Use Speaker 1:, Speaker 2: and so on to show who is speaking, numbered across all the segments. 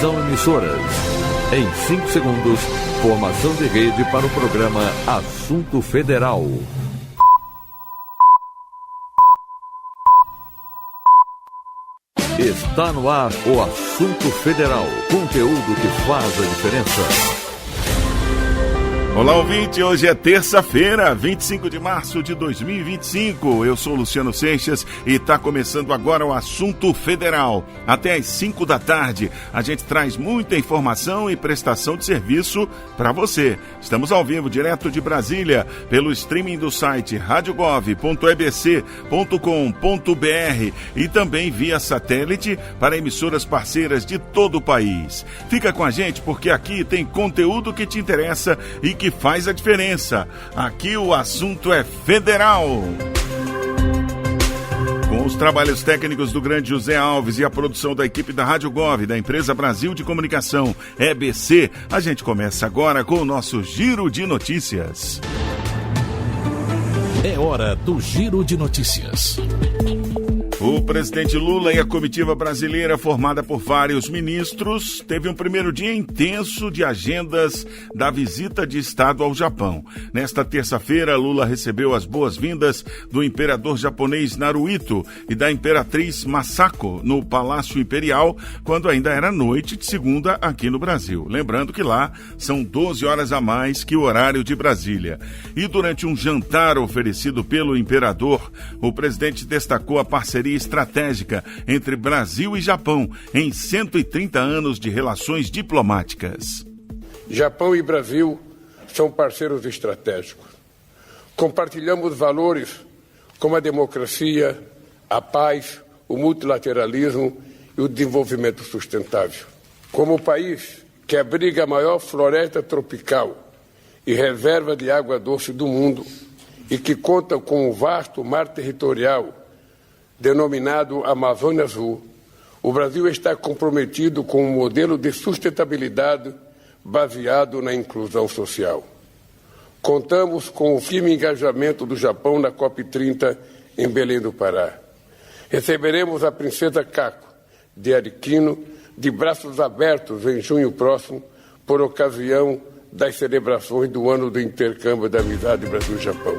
Speaker 1: Atenção, emissoras. Em 5 segundos, formação de rede para o programa Assunto Federal. Está no ar o Assunto Federal. Conteúdo que faz a diferença.
Speaker 2: Olá, ouvinte. Hoje é terça-feira, 25 de março de 2025. Eu sou Luciano Seixas e está começando agora o Assunto Federal. Até às 5 da tarde, a gente traz muita informação e prestação de serviço para você. Estamos ao vivo, direto de Brasília, pelo streaming do site radiogov.ebc.com.br e também via satélite para emissoras parceiras de todo o país. Fica com a gente porque aqui tem conteúdo que te interessa e que faz a diferença. Aqui o assunto é federal. Com os trabalhos técnicos do grande José Alves e a produção da equipe da Rádio Gov, da empresa Brasil de Comunicação, EBC, a gente começa agora com o nosso Giro de Notícias.
Speaker 3: É hora do Giro de Notícias.
Speaker 2: O presidente Lula e a comitiva brasileira, formada por vários ministros, teve um primeiro dia intenso de agendas da visita de Estado ao Japão. Nesta terça-feira, Lula recebeu as boas-vindas do imperador japonês Naruhito e da imperatriz Masako no Palácio Imperial, quando ainda era noite de segunda aqui no Brasil. Lembrando que lá são 12 horas a mais que o horário de Brasília. E durante um jantar oferecido pelo imperador, o presidente destacou a parceria estratégica entre Brasil e Japão em 130 anos de relações diplomáticas.
Speaker 4: Japão e Brasil são parceiros estratégicos. Compartilhamos valores como a democracia, a paz, o multilateralismo e o desenvolvimento sustentável. Como país que abriga a maior floresta tropical e reserva de água doce do mundo e que conta com um vasto mar territorial denominado Amazônia Azul, o Brasil está comprometido com um modelo de sustentabilidade baseado na inclusão social. Contamos com o firme engajamento do Japão na COP30 em Belém do Pará. Receberemos a princesa Kako de Arikino de braços abertos em junho próximo, por ocasião das celebrações do Ano do Intercâmbio da Amizade Brasil-Japão.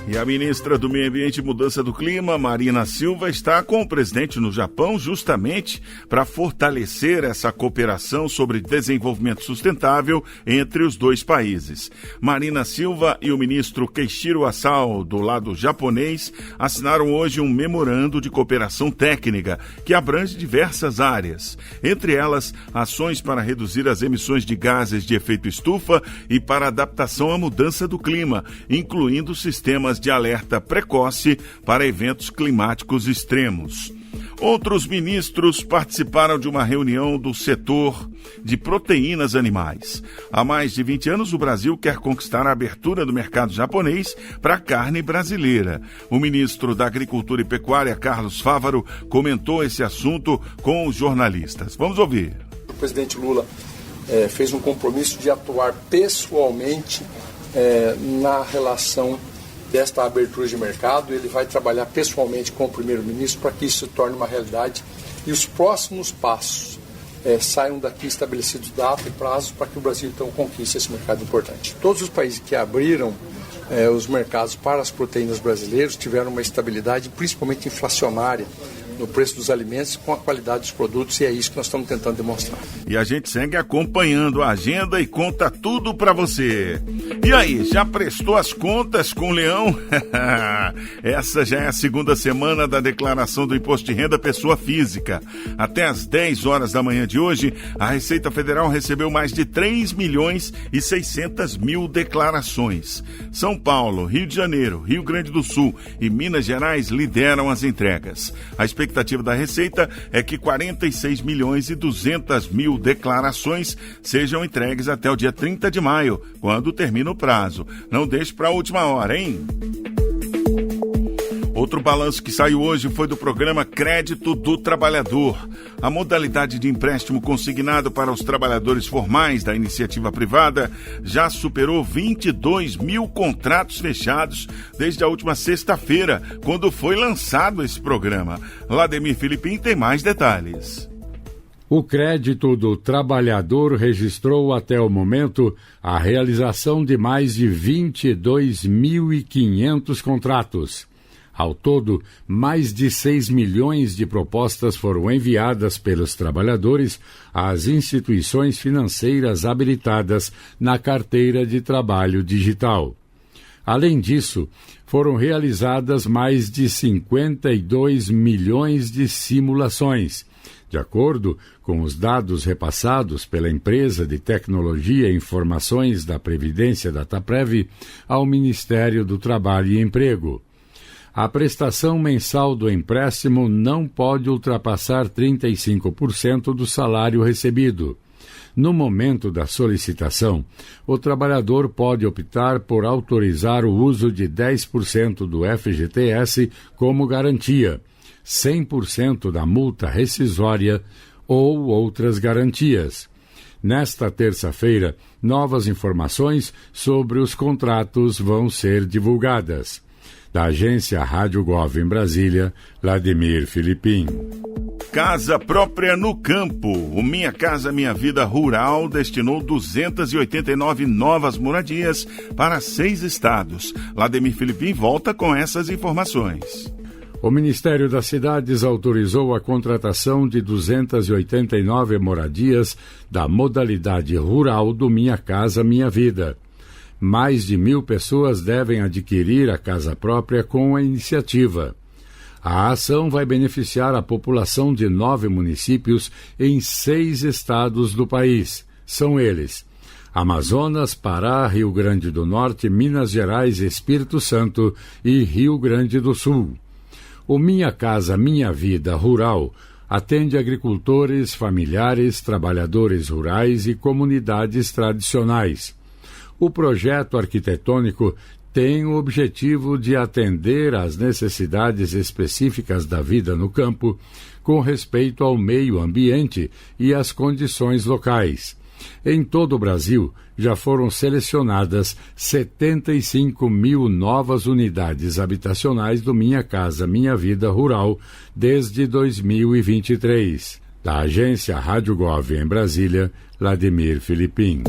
Speaker 2: E a ministra do Meio Ambiente e Mudança do Clima, Marina Silva, está com o presidente no Japão justamente para fortalecer essa cooperação sobre desenvolvimento sustentável entre os dois países. Marina Silva e o ministro Keiichiro Asao, do lado japonês, assinaram hoje um memorando de cooperação técnica que abrange diversas áreas, entre elas ações para reduzir as emissões de gases de efeito estufa e para adaptação à mudança do clima, incluindo sistemas de alerta precoce para eventos climáticos extremos. Outros ministros participaram de uma reunião do setor de proteínas animais. Há mais de 20 anos, o Brasil quer conquistar a abertura do mercado japonês para a carne brasileira. O ministro da Agricultura e Pecuária, Carlos Fávaro, comentou esse assunto com os jornalistas. Vamos ouvir.
Speaker 5: O presidente Lula fez um compromisso de atuar pessoalmente na relação desta abertura de mercado. Ele vai trabalhar pessoalmente com o primeiro-ministro para que isso se torne uma realidade e os próximos passos saiam daqui estabelecidos data e prazos para que o Brasil então conquiste esse mercado importante. Todos os países que abriram os mercados para as proteínas brasileiras tiveram uma estabilidade, principalmente inflacionária, no preço dos alimentos, com a qualidade dos produtos, e é isso que nós estamos tentando demonstrar.
Speaker 2: E a gente segue acompanhando a agenda e conta tudo para você. E aí, já prestou as contas com o Leão? Essa já é a segunda semana da declaração do Imposto de Renda Pessoa Física. Até às 10 horas da manhã de hoje, a Receita Federal recebeu mais de 3.600.000 declarações. São Paulo, Rio de Janeiro, Rio Grande do Sul e Minas Gerais lideram as entregas. A expectativa da Receita é que 46.200.000 declarações sejam entregues até o dia 30 de maio, quando termina o prazo. Não deixe para a última hora, hein? Outro balanço que saiu hoje foi do programa Crédito do Trabalhador. A modalidade de empréstimo consignado para os trabalhadores formais da iniciativa privada já superou 22 mil contratos fechados desde a última sexta-feira, quando foi lançado esse programa. Lademir Filipim tem mais detalhes.
Speaker 6: O crédito do trabalhador registrou até o momento a realização de mais de 22.500 contratos. Ao todo, mais de 6 milhões de propostas foram enviadas pelos trabalhadores às instituições financeiras habilitadas na carteira de trabalho digital. Além disso, foram realizadas mais de 52 milhões de simulações. De acordo com os dados repassados pela empresa de tecnologia e informações da Previdência Dataprev ao Ministério do Trabalho e Emprego. A prestação mensal do empréstimo não pode ultrapassar 35% do salário recebido. No momento da solicitação, o trabalhador pode optar por autorizar o uso de 10% do FGTS como garantia, 100% da multa rescisória ou outras garantias. Nesta terça-feira, novas informações sobre os contratos vão ser divulgadas. Da agência Rádio Gov em Brasília, Vladimir Filipim.
Speaker 2: Casa própria no campo. O Minha Casa Minha Vida Rural destinou 289 novas moradias para 6 estados. Vladimir Filipim volta com essas informações.
Speaker 6: O Ministério das Cidades autorizou a contratação de 289 moradias da modalidade rural do Minha Casa Minha Vida. Mais de 1.000 pessoas devem adquirir a casa própria com a iniciativa. A ação vai beneficiar a população de 9 municípios em 6 estados do país. São eles: Amazonas, Pará, Rio Grande do Norte, Minas Gerais, Espírito Santo e Rio Grande do Sul. O Minha Casa Minha Vida Rural atende agricultores, familiares, trabalhadores rurais e comunidades tradicionais. O projeto arquitetônico tem o objetivo de atender às necessidades específicas da vida no campo, com respeito ao meio ambiente e às condições locais. Em todo o Brasil, já foram selecionadas 75.000 novas unidades habitacionais do Minha Casa Minha Vida Rural desde 2023. Da agência Rádio Gov em Brasília, Vladimir Filipim.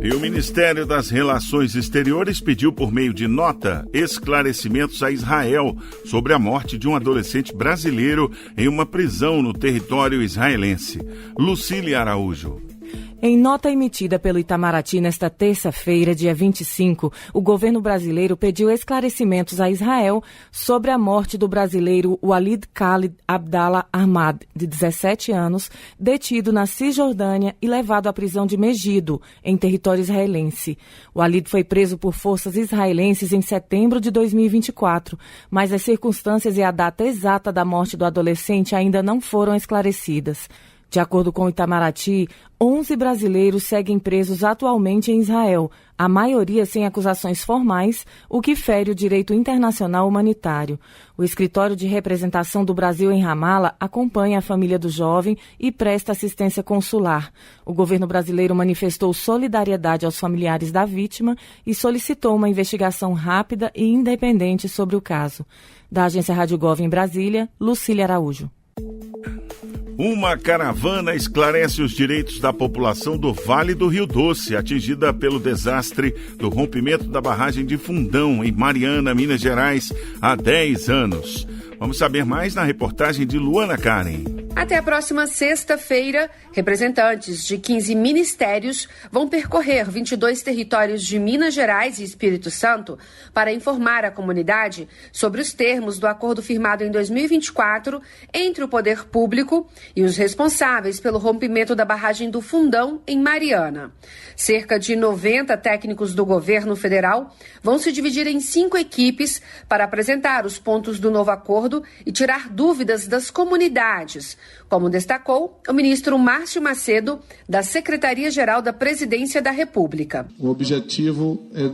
Speaker 2: E o Ministério das Relações Exteriores pediu por meio de nota esclarecimentos a Israel sobre a morte de um adolescente brasileiro em uma prisão no território israelense. Lucília Araújo.
Speaker 7: Em nota emitida pelo Itamaraty nesta terça-feira, dia 25, o governo brasileiro pediu esclarecimentos a Israel sobre a morte do brasileiro Walid Khalid Abdallah Ahmad, de 17 anos, detido na Cisjordânia e levado à prisão de Megido, em território israelense. Walid foi preso por forças israelenses em setembro de 2024, mas as circunstâncias e a data exata da morte do adolescente ainda não foram esclarecidas. De acordo com o Itamaraty, 11 brasileiros seguem presos atualmente em Israel, a maioria sem acusações formais, o que fere o direito internacional humanitário. O Escritório de Representação do Brasil em Ramala acompanha a família do jovem e presta assistência consular. O governo brasileiro manifestou solidariedade aos familiares da vítima e solicitou uma investigação rápida e independente sobre o caso. Da agência Rádio Gov em Brasília, Lucília Araújo.
Speaker 2: Uma caravana esclarece os direitos da população do Vale do Rio Doce, atingida pelo desastre do rompimento da barragem de Fundão, em Mariana, Minas Gerais, há 10 anos. Vamos saber mais na reportagem de Luana Karen.
Speaker 8: Até a próxima sexta-feira, representantes de 15 ministérios vão percorrer 22 territórios de Minas Gerais e Espírito Santo para informar a comunidade sobre os termos do acordo firmado em 2024 entre o poder público e os responsáveis pelo rompimento da barragem do Fundão, em Mariana. Cerca de 90 técnicos do governo federal vão se dividir em 5 equipes para apresentar os pontos do novo acordo e tirar dúvidas das comunidades, como destacou o ministro Márcio Macedo, da Secretaria-Geral da Presidência da República.
Speaker 9: O objetivo é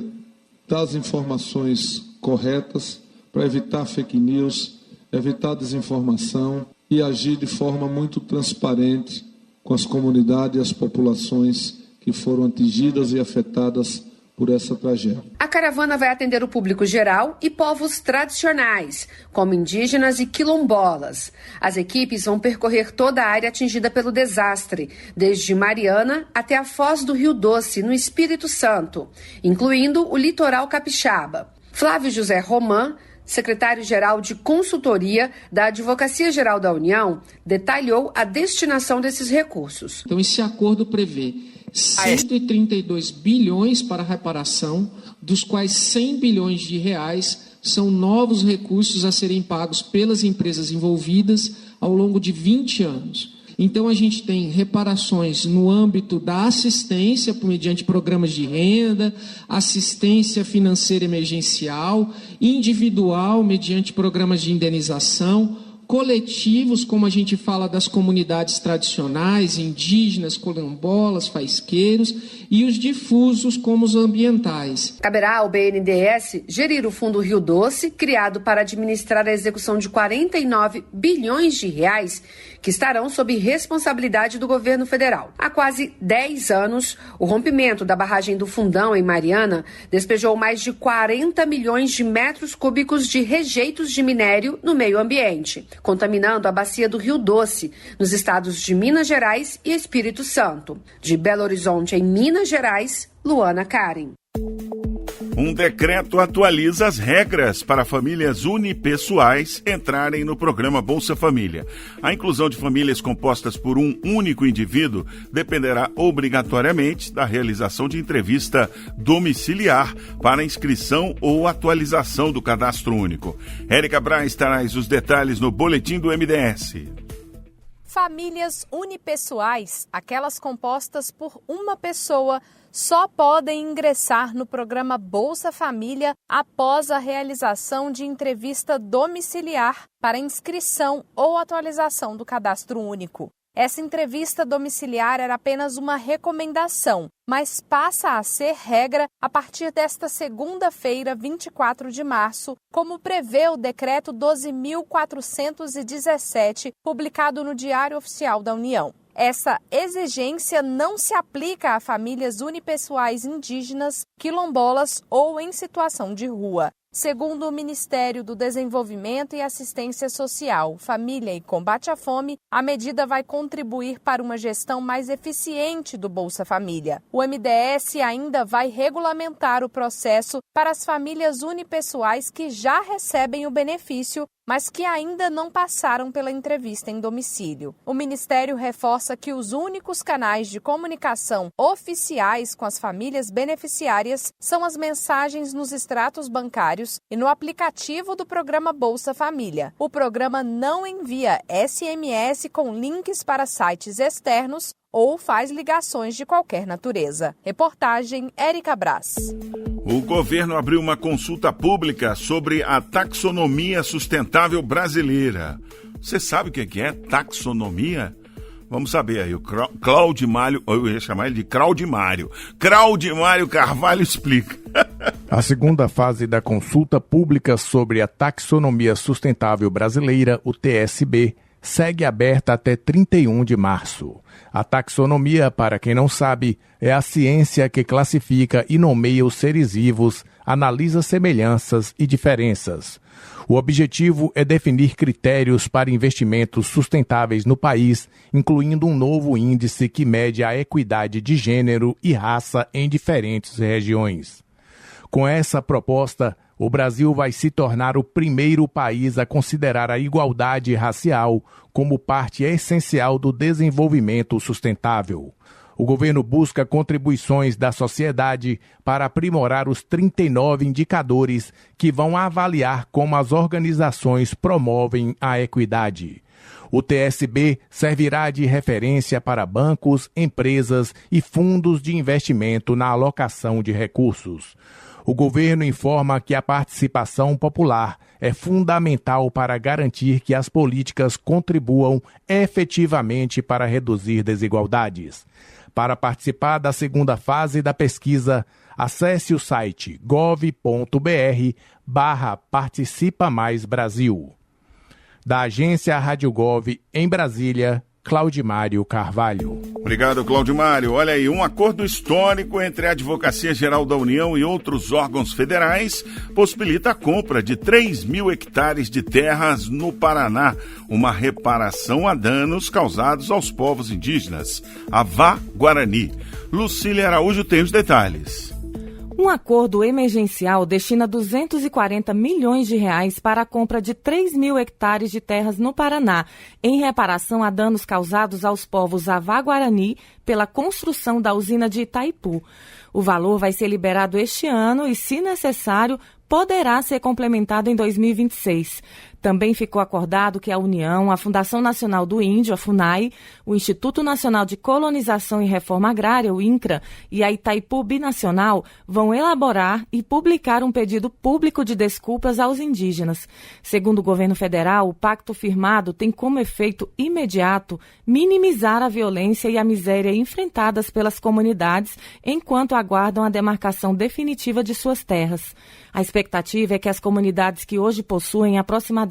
Speaker 9: dar as informações corretas para evitar fake news, evitar desinformação e agir de forma muito transparente com as comunidades e as populações que foram atingidas e afetadas por essa tragédia.
Speaker 8: A caravana vai atender o público geral e povos tradicionais, como indígenas e quilombolas. As equipes vão percorrer toda a área atingida pelo desastre, desde Mariana até a Foz do Rio Doce, no Espírito Santo, incluindo o litoral capixaba. Flávio José Roman, secretário-geral de consultoria da Advocacia Geral da União, detalhou a destinação desses recursos.
Speaker 10: Então, esse acordo prevê 132 bilhões para reparação, dos quais 100 bilhões de reais são novos recursos a serem pagos pelas empresas envolvidas ao longo de 20 anos. Então, a gente tem reparações no âmbito da assistência, mediante programas de renda, assistência financeira emergencial, individual, mediante programas de indenização, coletivos, como a gente fala das comunidades tradicionais, indígenas, quilombolas, faisqueiros, e os difusos, como os ambientais.
Speaker 8: Caberá ao BNDES gerir o Fundo Rio Doce, criado para administrar a execução de 49 bilhões de reais, que estarão sob responsabilidade do governo federal. Há quase 10 anos, o rompimento da barragem do Fundão, em Mariana, despejou mais de 40 milhões de metros cúbicos de rejeitos de minério no meio ambiente, contaminando a bacia do Rio Doce, nos estados de Minas Gerais e Espírito Santo. De Belo Horizonte, em Minas Gerais, Luana Karen.
Speaker 2: Um decreto atualiza as regras para famílias unipessoais entrarem no programa Bolsa Família. A inclusão de famílias compostas por um único indivíduo dependerá obrigatoriamente da realização de entrevista domiciliar para inscrição ou atualização do cadastro único. Érica Braz traz os detalhes no Boletim do MDS.
Speaker 11: Famílias unipessoais, aquelas compostas por uma pessoa, só podem ingressar no programa Bolsa Família após a realização de entrevista domiciliar para inscrição ou atualização do cadastro único. Essa entrevista domiciliar era apenas uma recomendação, mas passa a ser regra a partir desta segunda-feira, 24 de março, como prevê o Decreto 12.417, publicado no Diário Oficial da União. Essa exigência não se aplica a famílias unipessoais indígenas, quilombolas ou em situação de rua. Segundo o Ministério do Desenvolvimento e Assistência Social, Família e Combate à Fome, a medida vai contribuir para uma gestão mais eficiente do Bolsa Família. O MDS ainda vai regulamentar o processo para as famílias unipessoais que já recebem o benefício, mas que ainda não passaram pela entrevista em domicílio. O Ministério reforça que os únicos canais de comunicação oficiais com as famílias beneficiárias são as mensagens nos extratos bancários e no aplicativo do programa Bolsa Família. O programa não envia SMS com links para sites externos ou faz ligações de qualquer natureza. Reportagem Érica Braz.
Speaker 2: O governo abriu uma consulta pública sobre a taxonomia sustentável brasileira. Você sabe o que é taxonomia? Vamos saber aí, o Claudimário, eu ia chamar ele de Claudimário. Claudimário Carvalho explica.
Speaker 12: A segunda fase da consulta pública sobre a taxonomia sustentável brasileira, o TSB, segue aberta até 31 de março. A taxonomia, para quem não sabe, é a ciência que classifica e nomeia os seres vivos, analisa semelhanças e diferenças. O objetivo é definir critérios para investimentos sustentáveis no país, incluindo um novo índice que mede a equidade de gênero e raça em diferentes regiões. Com essa proposta, o Brasil vai se tornar o primeiro país a considerar a igualdade racial como parte essencial do desenvolvimento sustentável. O governo busca contribuições da sociedade para aprimorar os 39 indicadores que vão avaliar como as organizações promovem a equidade. O TSB servirá de referência para bancos, empresas e fundos de investimento na alocação de recursos. O governo informa que a participação popular é fundamental para garantir que as políticas contribuam efetivamente para reduzir desigualdades. Para participar da segunda fase da pesquisa, acesse o site gov.br/Participa Mais Brasil. Da agência Rádio Gov, em Brasília, Claudimário Carvalho.
Speaker 2: Obrigado, Claudimário. Olha aí, um acordo histórico entre a Advocacia Geral da União e outros órgãos federais possibilita a compra de 3 mil hectares de terras no Paraná, uma reparação a danos causados aos povos indígenas, Avá-Guarani. Lucília Araújo tem os detalhes.
Speaker 7: Um acordo emergencial destina 240 milhões de reais para a compra de 3 mil hectares de terras no Paraná, em reparação a danos causados aos povos Avá-Guarani pela construção da usina de Itaipu. O valor vai ser liberado este ano e, se necessário, poderá ser complementado em 2026. Também ficou acordado que a União, a Fundação Nacional do Índio, a FUNAI, o Instituto Nacional de Colonização e Reforma Agrária, o INCRA, e a Itaipu Binacional vão elaborar e publicar um pedido público de desculpas aos indígenas. Segundo o governo federal, o pacto firmado tem como efeito imediato minimizar a violência e a miséria enfrentadas pelas comunidades enquanto aguardam a demarcação definitiva de suas terras. A expectativa é que as comunidades que hoje possuem aproximadamente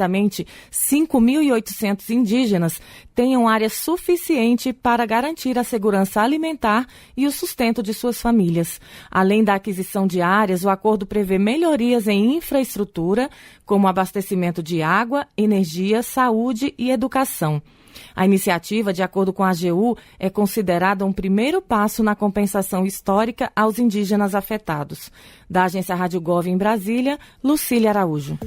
Speaker 7: 5.800 indígenas tenham área suficiente para garantir a segurança alimentar e o sustento de suas famílias. Além da aquisição de áreas, o acordo prevê melhorias em infraestrutura, como abastecimento de água, energia, saúde e educação. A iniciativa, de acordo com a AGU, é considerada um primeiro passo na compensação histórica aos indígenas afetados. Da Agência Rádio Gov em Brasília, Lucília Araújo.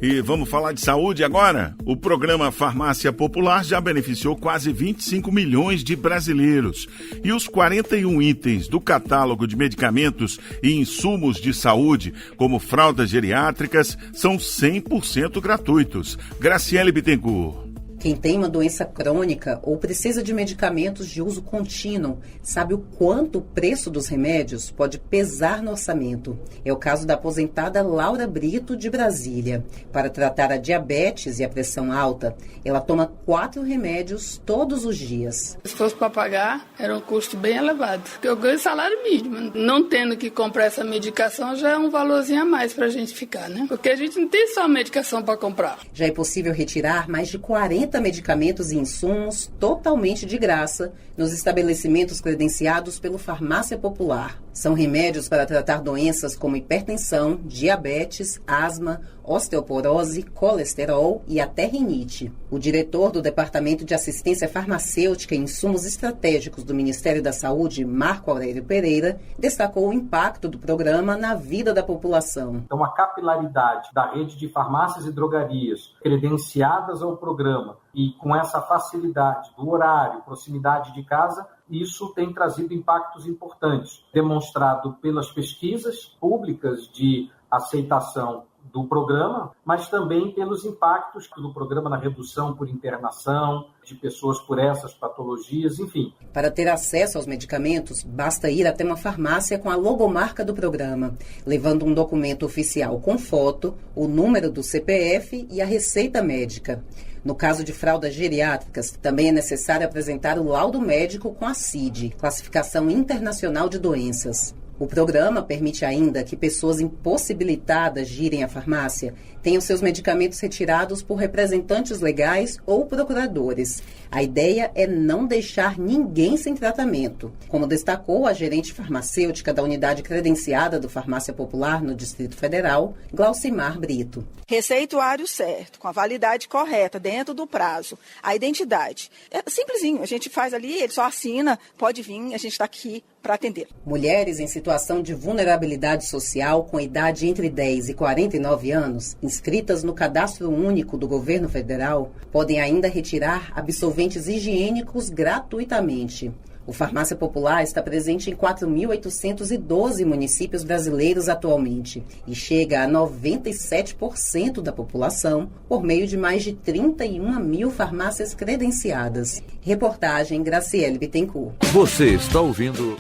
Speaker 2: E vamos falar de saúde agora? O programa Farmácia Popular já beneficiou quase 25 milhões de brasileiros. E os 41 itens do catálogo de medicamentos e insumos de saúde, como fraldas geriátricas, são 100% gratuitos. Graciele Bittencourt.
Speaker 13: Quem tem uma doença crônica ou precisa de medicamentos de uso contínuo sabe o quanto o preço dos remédios pode pesar no orçamento. É o caso da aposentada Laura Brito, de Brasília. Para tratar a diabetes e a pressão alta, ela toma 4 remédios todos os dias.
Speaker 14: Se fosse para pagar, era um custo bem elevado. Eu ganho salário mínimo. Não tendo que comprar essa medicação já é um valorzinho a mais para a gente ficar, né? Porque a gente não tem só medicação para comprar.
Speaker 13: Já é possível retirar mais de 40 medicamentos e insumos totalmente de graça nos estabelecimentos credenciados pelo Farmácia Popular. São remédios para tratar doenças como hipertensão, diabetes, asma, osteoporose, colesterol e até rinite. O diretor do Departamento de Assistência Farmacêutica e Insumos Estratégicos do Ministério da Saúde, Marco Aurélio Pereira, destacou o impacto do programa na vida da população.
Speaker 15: Então, a capilaridade da rede de farmácias e drogarias credenciadas ao programa e com essa facilidade do horário, proximidade de casa, isso tem trazido impactos importantes, demonstrado pelas pesquisas públicas de aceitação do programa, mas também pelos impactos do programa na redução por internação de pessoas por essas patologias, enfim.
Speaker 13: Para ter acesso aos medicamentos, basta ir até uma farmácia com a logomarca do programa, levando um documento oficial com foto, o número do CPF e a receita médica. No caso de fraldas geriátricas, também é necessário apresentar o laudo médico com a CID, Classificação Internacional de Doenças. O programa permite ainda que pessoas impossibilitadas de irem à farmácia tenham seus medicamentos retirados por representantes legais ou procuradores. A ideia é não deixar ninguém sem tratamento, como destacou a gerente farmacêutica da unidade credenciada do Farmácia Popular no Distrito Federal, Glaucimar Brito.
Speaker 16: Receituário certo, com a validade correta, dentro do prazo, a identidade. É simplesinho, a gente faz ali, ele só assina, pode vir, a gente está aqui para atender.
Speaker 13: Mulheres em situação de vulnerabilidade social com idade entre 10 e 49 anos, inscritas no Cadastro Único do Governo Federal, podem ainda retirar absorventes higiênicos gratuitamente. O Farmácia Popular está presente em 4.812 municípios brasileiros atualmente e chega a 97% da população por meio de mais de 31 mil farmácias credenciadas. Reportagem Graciele Bittencourt.
Speaker 1: Você está ouvindo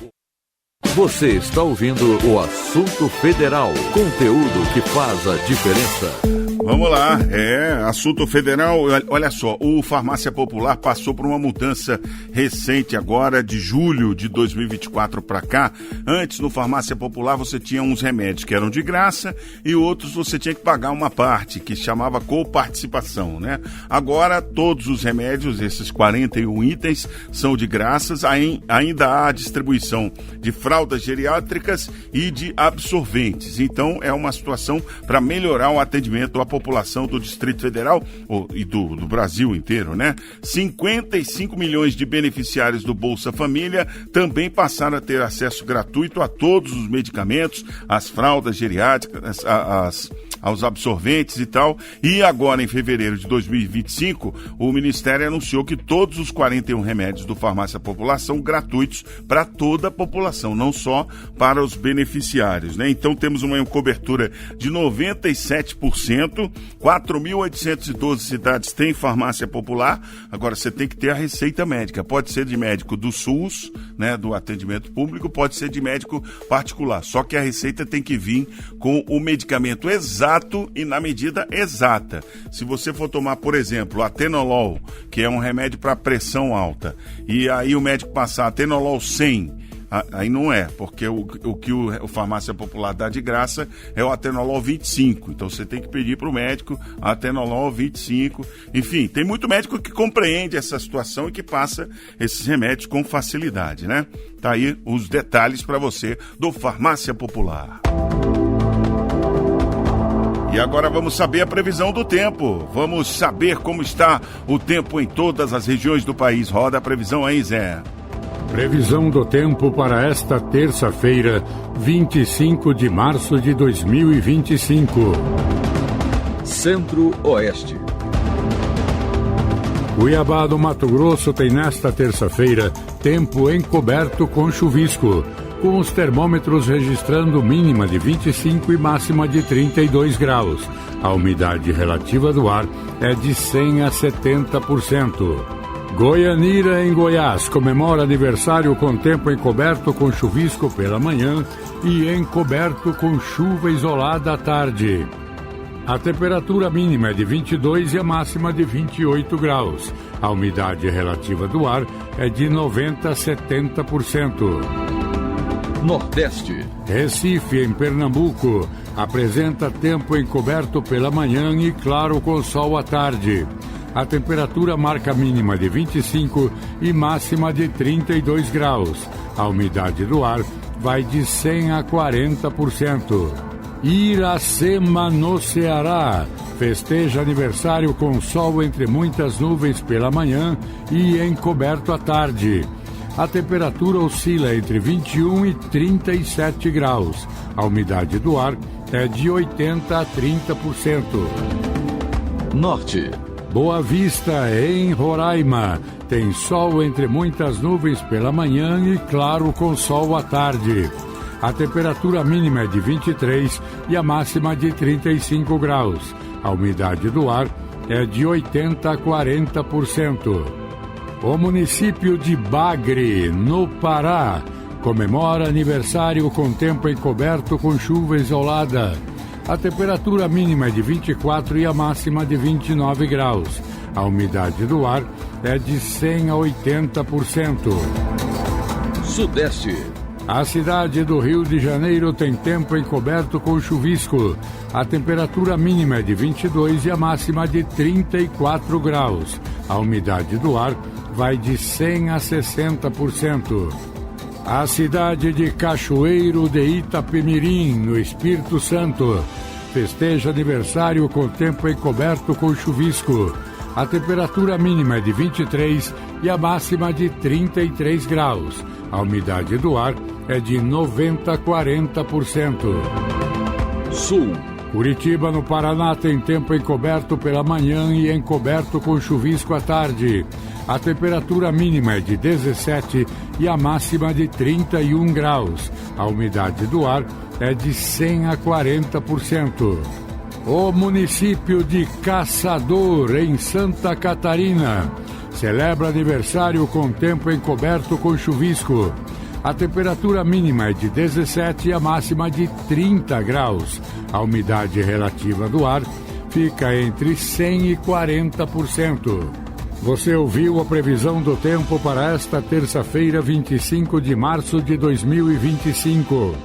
Speaker 1: o Assunto Federal, conteúdo que faz a diferença.
Speaker 2: Vamos lá, assunto federal. Olha só, o Farmácia Popular passou por uma mudança recente agora, de julho de 2024 para cá. Antes, no Farmácia Popular, você tinha uns remédios que eram de graça e outros você tinha que pagar uma parte, que chamava coparticipação, né? Agora, todos os remédios, esses 41 itens, são de graças. Ainda há distribuição de fraldas geriátricas e de absorventes. Então, é uma situação para melhorar o atendimento à população do Distrito Federal e do Brasil inteiro, né? 55 milhões de beneficiários do Bolsa Família também passaram a ter acesso gratuito a todos os medicamentos, às fraldas geriátricas, aos absorventes e tal. E agora, em fevereiro de 2025, o Ministério anunciou que todos os 41 remédios do Farmácia Popular são gratuitos para toda a população, não só para os beneficiários, né? Então, temos uma cobertura de 97%, 4.812 cidades têm farmácia popular. Agora, você tem que ter a receita médica. Pode ser de médico do SUS, né, do atendimento público, pode ser de médico particular. Só que a receita tem que vir com o medicamento exato e na medida exata. Se você for tomar, por exemplo, atenolol, que é um remédio para pressão alta, e aí o médico passar atenolol 100, aí não é, porque o que o Farmácia Popular dá de graça é o atenolol 25. Então você tem que pedir para o médico atenolol 25. Enfim, tem muito médico que compreende essa situação e que passa esses remédios com facilidade, né? Tá aí os detalhes para você do Farmácia Popular. E agora vamos saber a previsão do tempo. Vamos saber como está o tempo em todas as regiões do país. Roda a previsão aí, Zé.
Speaker 6: Previsão do tempo para esta terça-feira, 25 de março de 2025.
Speaker 1: Centro-Oeste.
Speaker 6: Cuiabá do Mato Grosso tem nesta terça-feira tempo encoberto com chuvisco, com os termômetros registrando mínima de 25 e máxima de 32 graus. A umidade relativa do ar é de 100 a 70%. Goianira, em Goiás, comemora aniversário com tempo encoberto com chuvisco pela manhã e encoberto com chuva isolada à tarde. A temperatura mínima é de 22 e a máxima de 28 graus. A umidade relativa do ar é de 90 a 70%.
Speaker 1: Nordeste.
Speaker 6: Recife, em Pernambuco, apresenta tempo encoberto pela manhã e claro com sol à tarde. A temperatura marca mínima de 25 e máxima de 32 graus. A umidade do ar vai de 100 a 40%. Iracema, no Ceará, festeja aniversário com sol entre muitas nuvens pela manhã e encoberto à tarde. A temperatura oscila entre 21 e 37 graus. A umidade do ar é de 80 a 30%.
Speaker 1: Norte.
Speaker 6: Boa Vista, em Roraima, tem sol entre muitas nuvens pela manhã e claro com sol à tarde. A temperatura mínima é de 23 e a máxima de 35 graus. A umidade do ar é de 80 a 40%. O município de Bagre, no Pará, comemora aniversário com tempo encoberto com chuva isolada. A temperatura mínima é de 24 e a máxima de 29 graus. A umidade do ar é de 100 a 80%.
Speaker 1: Sudeste.
Speaker 6: A cidade do Rio de Janeiro tem tempo encoberto com chuvisco. A temperatura mínima é de 22 e a máxima de 34 graus. A umidade do ar vai de 100 a 60%. A cidade de Cachoeiro de Itapemirim, no Espírito Santo, festeja aniversário com tempo encoberto com chuvisco. A temperatura mínima é de 23 e a máxima de 33 graus. A umidade do ar é de 90 a 40%.
Speaker 1: Sul.
Speaker 6: Curitiba, no Paraná, tem tempo encoberto pela manhã e encoberto com chuvisco à tarde. A temperatura mínima é de 17 e a máxima de 31 graus. A umidade do ar é de 100 a 40%. O município de Caçador, em Santa Catarina, celebra aniversário com tempo encoberto com chuvisco. A temperatura mínima é de 17 e a máxima de 30 graus. A umidade relativa do ar fica entre 100% e 40%. Você ouviu a previsão do tempo para esta terça-feira, 25 de março de 2025.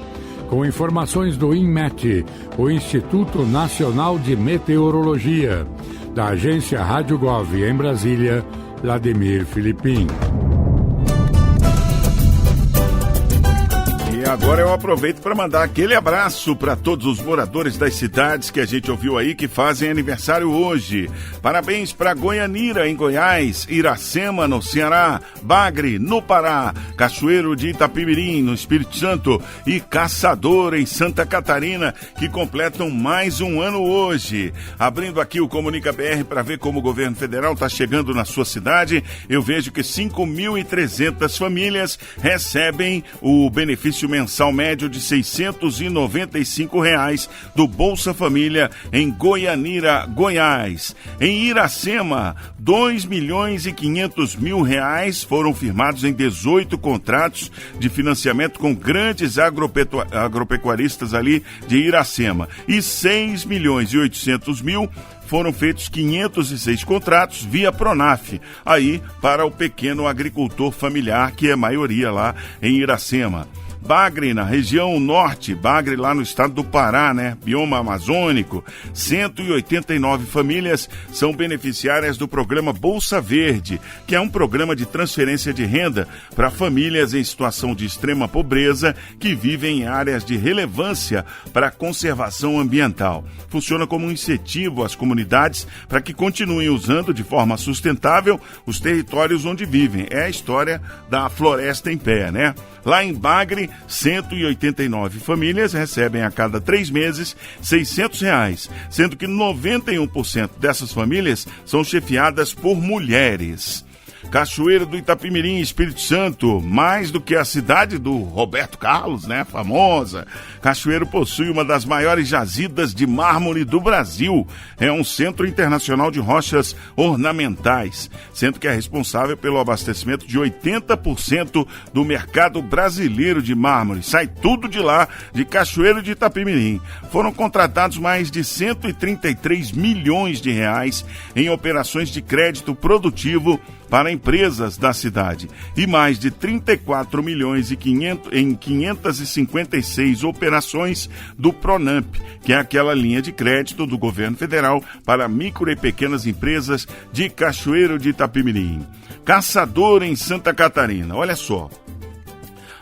Speaker 6: Com informações do INMET, o Instituto Nacional de Meteorologia, da agência Rádio Gov em Brasília, Vladimir Filipim.
Speaker 2: E agora eu aproveito para mandar aquele abraço para todos os moradores das cidades que a gente ouviu aí que fazem aniversário hoje. Parabéns para Goianira, em Goiás, Iracema, no Ceará, Bagre, no Pará, Cachoeiro de Itapimirim, no Espírito Santo e Caçador, em Santa Catarina, que completam mais um ano hoje. Abrindo aqui o Comunica BR para ver como o governo federal está chegando na sua cidade, eu vejo que 5.300 famílias recebem o benefício mensal médio de R$ 695 do Bolsa Família em Goianira, Goiás. Em Iracema, R$ 2.500.000 foram firmados em 18 contratos de financiamento com grandes agropecuaristas ali de Iracema. E R$ 6.800.000 foram feitos 506 contratos via Pronaf, aí para o pequeno agricultor familiar, que é maioria lá em Iracema. Bagre, na região norte, Bagre lá no estado do Pará, né? Bioma amazônico, 189 famílias são beneficiárias do programa Bolsa Verde, que é um programa de transferência de renda para famílias em situação de extrema pobreza que vivem em áreas de relevância para a conservação ambiental. Funciona como um incentivo às comunidades para que continuem usando de forma sustentável os territórios onde vivem. É a história da Floresta em Pé, né? Lá em Bagre, 189 famílias recebem a cada 3 meses R$ 600, sendo que 91% dessas famílias são chefiadas por mulheres. Cachoeiro do Itapimirim, Espírito Santo, mais do que a cidade do Roberto Carlos, né, famosa. Cachoeiro possui uma das maiores jazidas de mármore do Brasil. É um centro internacional de rochas ornamentais, sendo que é responsável pelo abastecimento de 80% do mercado brasileiro de mármore. Sai tudo de lá, de Cachoeiro de Itapimirim. Foram contratados mais de 133 milhões de reais em operações de crédito produtivo para empresas da cidade e mais de 34 milhões em 556 operações do Pronamp, que é aquela linha de crédito do governo federal para micro e pequenas empresas de Cachoeiro de Itapimirim. Caçador, em Santa Catarina, olha só.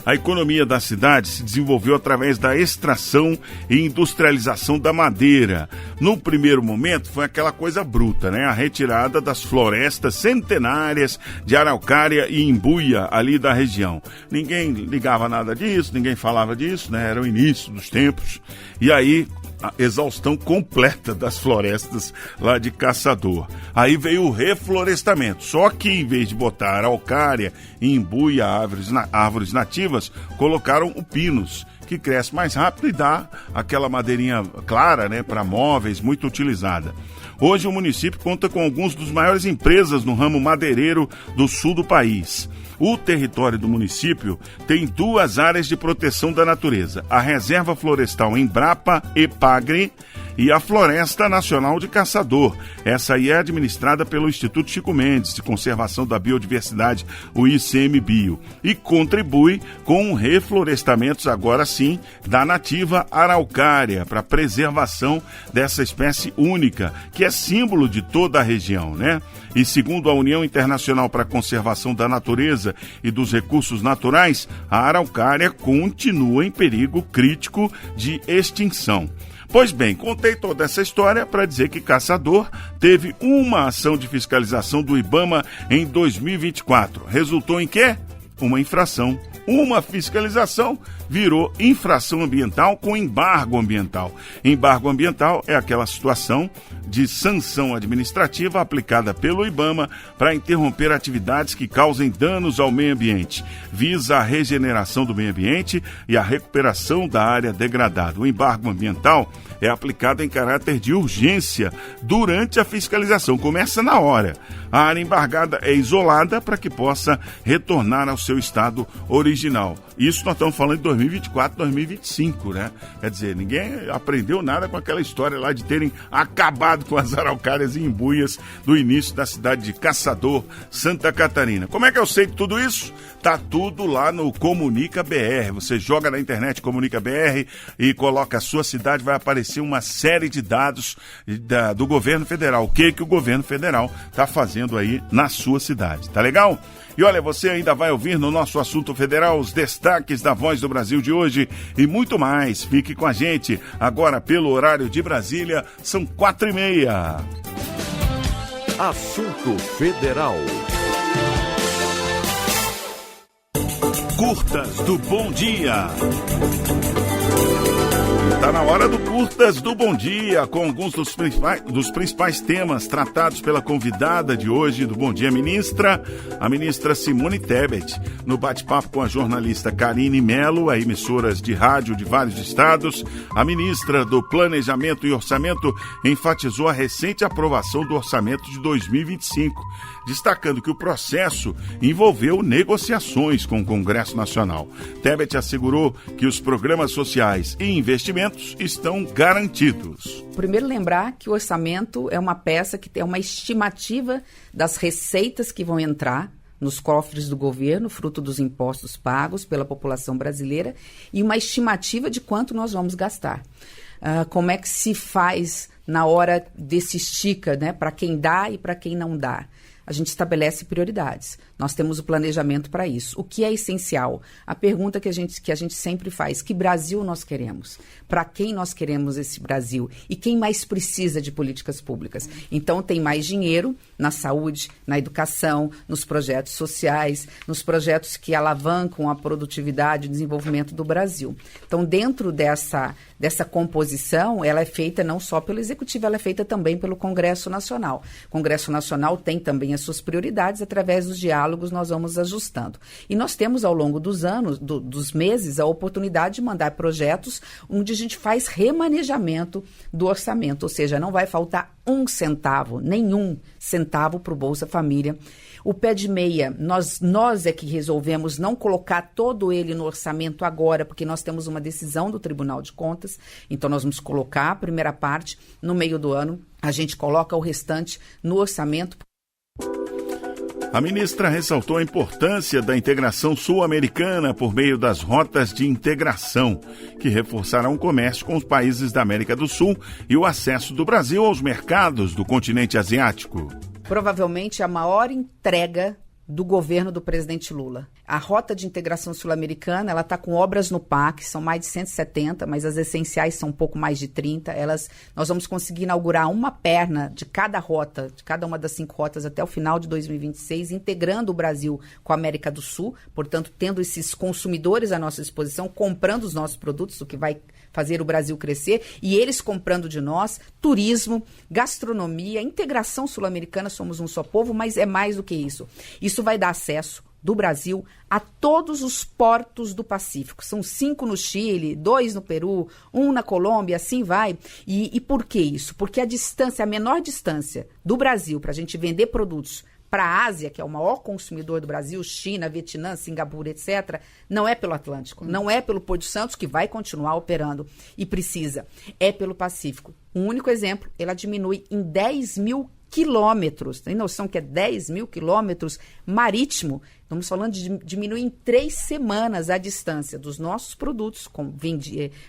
Speaker 2: A economia da cidade se desenvolveu através da extração e industrialização da madeira. No primeiro momento foi aquela coisa bruta, né? A retirada das florestas centenárias de araucária e imbuia ali da região. Ninguém ligava nada disso, ninguém falava disso, né? Era o início dos tempos. E aí a exaustão completa das florestas lá de Caçador. Aí veio o reflorestamento, só que em vez de botar araucária e imbuia árvores nativas, colocaram o pinus, que cresce mais rápido e dá aquela madeirinha clara, né, para móveis, muito utilizada. Hoje o município conta com alguns dos maiores empresas no ramo madeireiro do sul do país. O território do município tem 2 áreas de proteção da natureza: a Reserva Florestal Embrapa e Pagre e a Floresta Nacional de Caçador. Essa aí é administrada pelo Instituto Chico Mendes de Conservação da Biodiversidade, o ICMBio, e contribui com reflorestamentos, agora sim, da nativa araucária, para a preservação dessa espécie única, que é símbolo de toda a região, né? E segundo a União Internacional para a Conservação da Natureza e dos Recursos Naturais, a araucária continua em perigo crítico de extinção. Pois bem, contei toda essa história para dizer que Caçador teve uma ação de fiscalização do IBAMA em 2024. Resultou em quê? Uma infração. Uma fiscalização virou infração ambiental com embargo ambiental. Embargo ambiental é aquela situação de sanção administrativa aplicada pelo IBAMA para interromper atividades que causem danos ao meio ambiente. Visa a regeneração do meio ambiente e a recuperação da área degradada. O embargo ambiental é aplicado em caráter de urgência durante a fiscalização. Começa na hora. A área embargada é isolada para que possa retornar ao seu estado original. original. Isso nós estamos falando de 2024, 2025, né? Quer dizer, ninguém aprendeu nada com aquela história lá de terem acabado com as araucárias e imbuias do início da cidade de Caçador, Santa Catarina. Como é que eu sei de tudo isso? Tá tudo lá no Comunica BR. Você joga na internet Comunica BR e coloca a sua cidade, vai aparecer uma série de dados do governo federal. O que o governo federal tá fazendo aí na sua cidade. Tá legal? E olha, você ainda vai ouvir no nosso Assunto Federal os destaques da Voz do Brasil de hoje e muito mais. Fique com a gente. Agora, pelo horário de Brasília, são 4:30.
Speaker 1: Assunto Federal.
Speaker 2: Curtas do Bom Dia. Está na hora do Curtas do Bom Dia, com alguns dos principais temas tratados pela convidada de hoje do Bom Dia Ministra, a ministra Simone Tebet, no bate-papo com a jornalista Karine Melo, a emissoras de rádio de vários estados. A ministra do Planejamento e Orçamento enfatizou a recente aprovação do orçamento de 2025, destacando que o processo envolveu negociações com o Congresso Nacional. Tebet assegurou que os programas sociais e investimentos estão garantidos.
Speaker 17: Primeiro, lembrar que o orçamento é uma peça que tem uma estimativa das receitas que vão entrar nos cofres do governo, fruto dos impostos pagos pela população brasileira, e uma estimativa de quanto nós vamos gastar. Como é que se faz na hora desse estica, né, para quem dá e para quem não dá? A gente estabelece prioridades. Nós temos o planejamento para isso. O que é essencial? A pergunta que a gente sempre faz: que Brasil nós queremos? Para quem nós queremos esse Brasil? E quem mais precisa de políticas públicas? Então, tem mais dinheiro na saúde, na educação, nos projetos sociais, nos projetos que alavancam a produtividade e o desenvolvimento do Brasil. Então, dentro dessa composição, ela é feita não só pelo Executivo, ela é feita também pelo Congresso Nacional. O Congresso Nacional tem também as suas prioridades, através dos diálogos nós vamos ajustando. E nós temos, ao longo dos anos, dos meses, a oportunidade de mandar projetos onde a gente faz remanejamento do orçamento, ou seja, não vai faltar nenhum centavo para o Bolsa Família. O pé de meia, nós é que resolvemos não colocar todo ele no orçamento agora, porque nós temos uma decisão do Tribunal de Contas, então nós vamos colocar a primeira parte no meio do ano, a gente coloca o restante no orçamento.
Speaker 2: A ministra ressaltou a importância da integração sul-americana por meio das rotas de integração, que reforçarão o comércio com os países da América do Sul e o acesso do Brasil aos mercados do continente asiático.
Speaker 17: Provavelmente a maior entrega do governo do presidente Lula. A Rota de Integração Sul-Americana, ela está com obras no PAC, são mais de 170, mas as essenciais são um pouco mais de 30. Nós vamos conseguir inaugurar uma perna de cada rota, de cada uma das 5 rotas até o final de 2026, integrando o Brasil com a América do Sul, portanto, tendo esses consumidores à nossa disposição, comprando os nossos produtos, o que vai fazer o Brasil crescer, e eles comprando de nós, turismo, gastronomia, integração sul-americana, somos um só povo, mas é mais do que isso. Isso vai dar acesso do Brasil a todos os portos do Pacífico. São 5 no Chile, 2 no Peru, 1 na Colômbia, assim vai. E por que isso? Porque a menor distância do Brasil para a gente vender produtos para a Ásia, que é o maior consumidor do Brasil, China, Vietnã, Singapura, etc., não é pelo Atlântico, não é pelo Porto de Santos, que vai continuar operando e precisa, é pelo Pacífico. Um único exemplo, ela diminui em 10 mil quilômetros, tem noção que é 10 mil quilômetros marítimo? Estamos falando de diminuir em 3 semanas a distância dos nossos produtos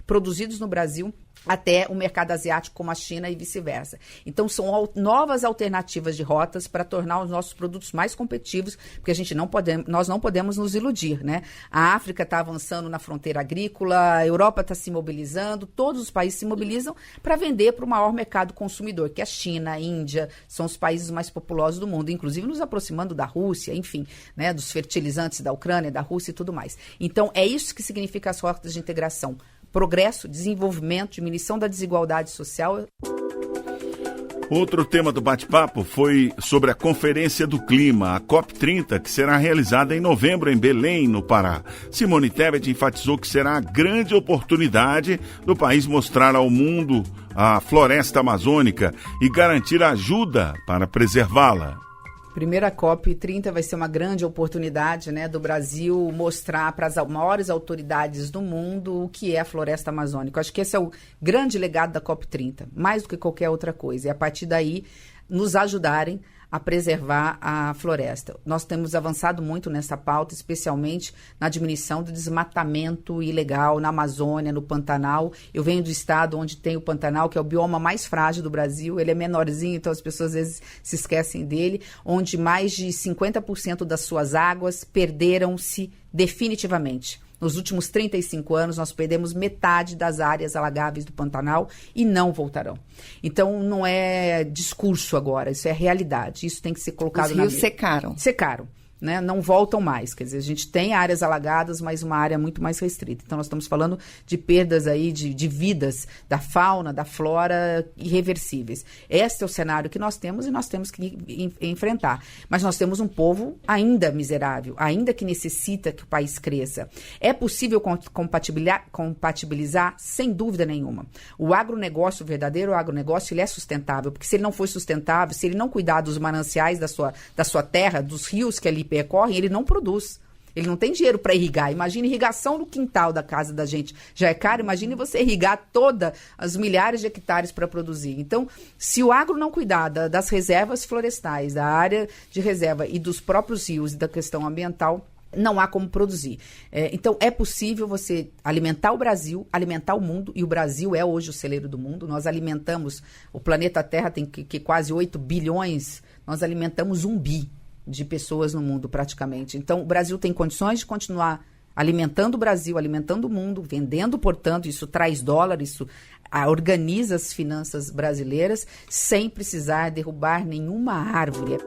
Speaker 17: produzidos no Brasil até o mercado asiático, como a China e vice-versa. Então, são novas alternativas de rotas para tornar os nossos produtos mais competitivos, porque nós não podemos nos iludir, né? A África está avançando na fronteira agrícola, a Europa está se mobilizando, todos os países se mobilizam para vender para o maior mercado consumidor, que é a China, a Índia, são os países mais populosos do mundo, inclusive nos aproximando da Rússia, enfim, né, dos fertilizantes da Ucrânia, da Rússia e tudo mais. Então, é isso que significa as rotas de integração. Progresso, desenvolvimento, diminuição da desigualdade social.
Speaker 2: Outro tema do bate-papo foi sobre a Conferência do Clima, a COP30, que será realizada em novembro em Belém, no Pará. Simone Tebet enfatizou que será a grande oportunidade do país mostrar ao mundo a floresta amazônica e garantir ajuda para preservá-la.
Speaker 17: Primeira COP30 vai ser uma grande oportunidade, né, do Brasil mostrar para as maiores autoridades do mundo o que é a floresta amazônica. Acho que esse é o grande legado da COP30, mais do que qualquer outra coisa. E a partir daí nos ajudarem a preservar a floresta. Nós temos avançado muito nessa pauta, especialmente na diminuição do desmatamento ilegal na Amazônia, no Pantanal. Eu venho do estado onde tem o Pantanal, que é o bioma mais frágil do Brasil. Ele é menorzinho, então as pessoas às vezes se esquecem dele, onde mais de 50% das suas águas perderam-se definitivamente. Nos últimos 35 anos, nós perdemos metade das áreas alagáveis do Pantanal e não voltarão. Então, não é discurso agora, isso é realidade. Isso tem que ser colocado na mesa.
Speaker 18: Os rios secaram.
Speaker 17: Secaram. Né, não voltam mais, quer dizer, a gente tem áreas alagadas, mas uma área muito mais restrita. Então, nós estamos falando de perdas aí de vidas, da fauna, da flora irreversíveis. Este é o cenário que nós temos e nós temos que enfrentar. Mas nós temos um povo ainda miserável, ainda que necessita que o país cresça. É possível compatibilizar? Sem dúvida nenhuma. O agronegócio, o verdadeiro agronegócio, ele é sustentável, porque se ele não for sustentável, se ele não cuidar dos mananciais da sua terra, dos rios que ali percorrem, ele não produz. Ele não tem dinheiro para irrigar. Imagina irrigação no quintal da casa da gente. Já é caro, imagine você irrigar todas as milhares de hectares para produzir. Então, se o agro não cuidar das reservas florestais, da área de reserva e dos próprios rios e da questão ambiental, não há como produzir. Então, é possível você alimentar o Brasil, alimentar o mundo, e o Brasil é hoje o celeiro do mundo. Nós alimentamos, o planeta Terra tem que quase 8 bilhões, nós alimentamos 1 bi de pessoas no mundo, praticamente. Então, o Brasil tem condições de continuar alimentando o Brasil, alimentando o mundo, vendendo, portanto, isso traz dólar, isso organiza as finanças brasileiras, sem precisar derrubar nenhuma árvore.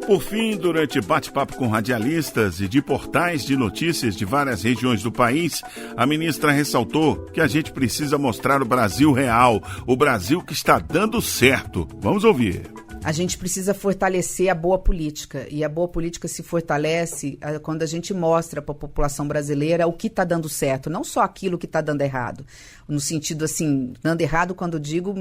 Speaker 2: Por fim, durante bate-papo com radialistas e de portais de notícias de várias regiões do país, a ministra ressaltou que a gente precisa mostrar o Brasil real, o Brasil que está dando certo. Vamos ouvir.
Speaker 17: A gente precisa fortalecer a boa política, e a boa política se fortalece quando a gente mostra para a população brasileira o que está dando certo, não só aquilo que está dando errado. No sentido, assim, dando errado quando digo,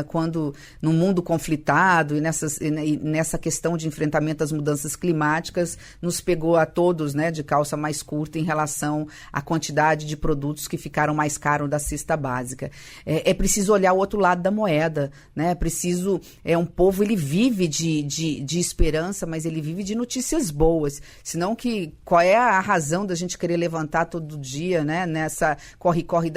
Speaker 17: quando no mundo conflitado e nessa questão de enfrentamento às mudanças climáticas, nos pegou a todos, né, de calça mais curta em relação à quantidade de produtos que ficaram mais caros da cesta básica. É preciso olhar o outro lado da moeda, né? É preciso, um povo, ele vive de esperança, mas ele vive de notícias boas. Senão, qual é a razão da gente querer levantar todo dia, né, nessa corre-corre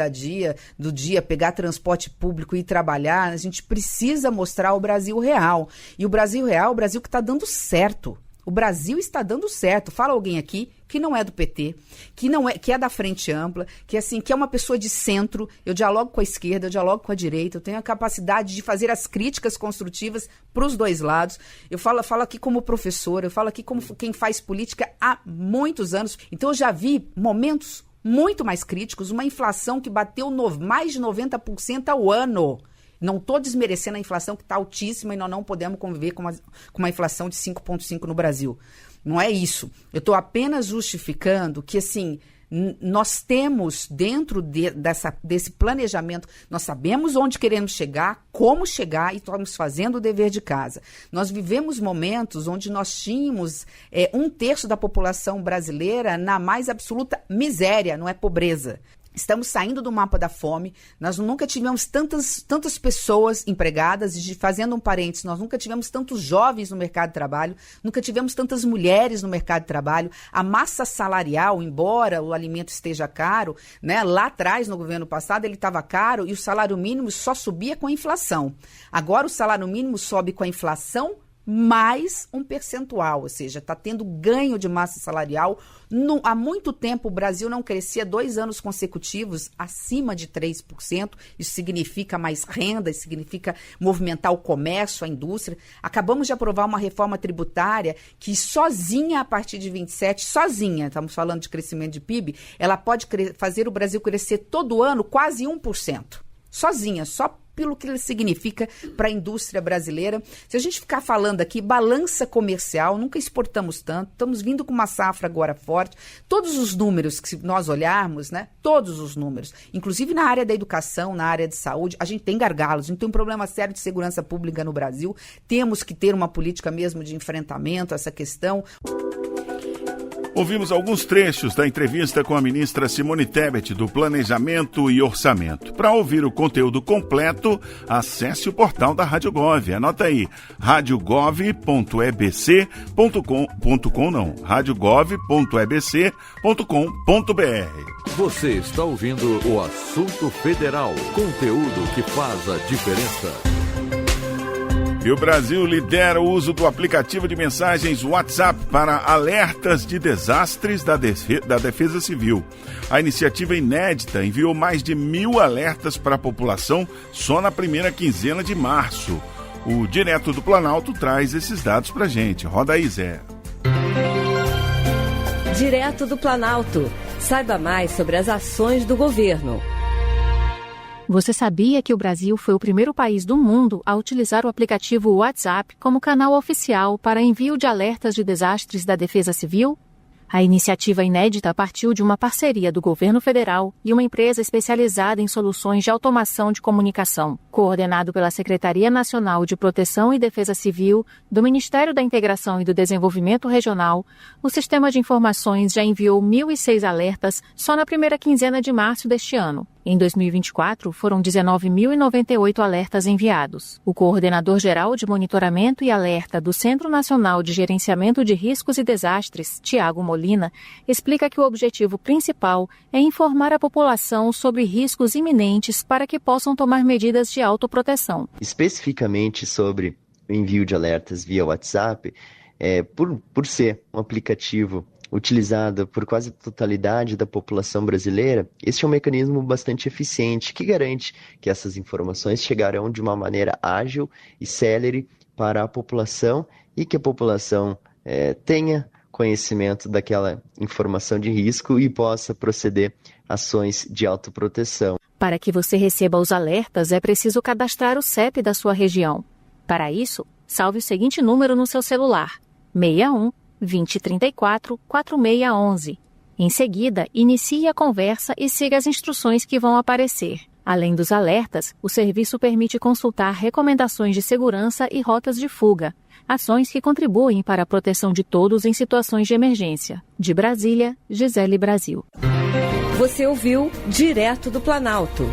Speaker 17: do dia, pegar transporte público e ir trabalhar? A gente precisa mostrar o Brasil real. E o Brasil real, o Brasil que está dando certo. O Brasil está dando certo. Fala alguém aqui que não é do PT, que é da Frente Ampla, que é uma pessoa de centro. Eu dialogo com a esquerda, eu dialogo com a direita, eu tenho a capacidade de fazer as críticas construtivas para os dois lados. Eu falo aqui como professora, eu falo aqui como quem faz política há muitos anos. Então eu já vi momentos muito mais críticos, uma inflação que bateu mais de 90% ao ano. Não estou desmerecendo a inflação, que está altíssima, e nós não podemos conviver com uma inflação de 5,5% no Brasil. Não é isso. Eu estou apenas justificando que, assim, nós temos dentro desse planejamento, nós sabemos onde queremos chegar, como chegar, e estamos fazendo o dever de casa. Nós vivemos momentos onde nós tínhamos 1/3 da população brasileira na mais absoluta miséria, não é pobreza. Estamos saindo do mapa da fome, nós nunca tivemos tantas pessoas empregadas, e fazendo um parênteses, nós nunca tivemos tantos jovens no mercado de trabalho, nunca tivemos tantas mulheres no mercado de trabalho. A massa salarial, embora o alimento esteja caro, né, lá atrás, no governo passado, ele estava caro e o salário mínimo só subia com a inflação. Agora o salário mínimo sobe com a inflação mais um percentual, ou seja, está tendo ganho de massa salarial. Há muito tempo o Brasil não crescia 2 anos consecutivos acima de 3%, isso significa mais renda, isso significa movimentar o comércio, a indústria. Acabamos de aprovar uma reforma tributária que sozinha, a partir de 27, sozinha, estamos falando de crescimento de PIB, ela pode fazer o Brasil crescer todo ano quase 1%. Sozinha, só pelo que ele significa para a indústria brasileira. Se a gente ficar falando aqui, balança comercial, nunca exportamos tanto, estamos vindo com uma safra agora forte. Todos os números que nós olharmos, né? Todos os números, inclusive na área da educação, na área de saúde, a gente tem gargalos, a gente tem um problema sério de segurança pública no Brasil, temos que ter uma política mesmo de enfrentamento a essa questão.
Speaker 2: Ouvimos alguns trechos da entrevista com a ministra Simone Tebet, do Planejamento e Orçamento. Para ouvir o conteúdo completo, acesse o portal da Rádio Gov. Anota aí, radiogov.ebc.com.br.
Speaker 1: Você está ouvindo o Assunto Federal, conteúdo que faz a diferença.
Speaker 2: E o Brasil lidera o uso do aplicativo de mensagens WhatsApp para alertas de desastres da Defesa Civil. A iniciativa inédita enviou mais de 1.000 alertas para a população só na primeira quinzena de março. O Direto do Planalto traz esses dados para a gente. Roda aí, Zé.
Speaker 18: Direto do Planalto. Saiba mais sobre as ações do governo.
Speaker 19: Você sabia que o Brasil foi o primeiro país do mundo a utilizar o aplicativo WhatsApp como canal oficial para envio de alertas de desastres da Defesa Civil? A iniciativa inédita partiu de uma parceria do governo federal e uma empresa especializada em soluções de automação de comunicação, coordenado pela Secretaria Nacional de Proteção e Defesa Civil, do Ministério da Integração e do Desenvolvimento Regional. O sistema de informações já enviou 1.006 alertas só na primeira quinzena de março deste ano. Em 2024, foram 19.098 alertas enviados. O coordenador-geral de monitoramento e alerta do Centro Nacional de Gerenciamento de Riscos e Desastres, Tiago Molina, explica que o objetivo principal é informar a população sobre riscos iminentes para que possam tomar medidas de autoproteção.
Speaker 20: Especificamente sobre o envio de alertas via WhatsApp, por ser um aplicativo utilizado por quase a totalidade da população brasileira, este é um mecanismo bastante eficiente que garante que essas informações chegarão de uma maneira ágil e célere para a população e que a população tenha conhecimento daquela informação de risco e possa proceder ações de autoproteção.
Speaker 19: Para que você receba os alertas, é preciso cadastrar o CEP da sua região. Para isso, salve o seguinte número no seu celular: 61 2034 4611. Em seguida, inicie a conversa e siga as instruções que vão aparecer. Além dos alertas, o serviço permite consultar recomendações de segurança e rotas de fuga, ações que contribuem para a proteção de todos em situações de emergência. De Brasília, Gisele Brasil.
Speaker 18: Você ouviu Direto do Planalto.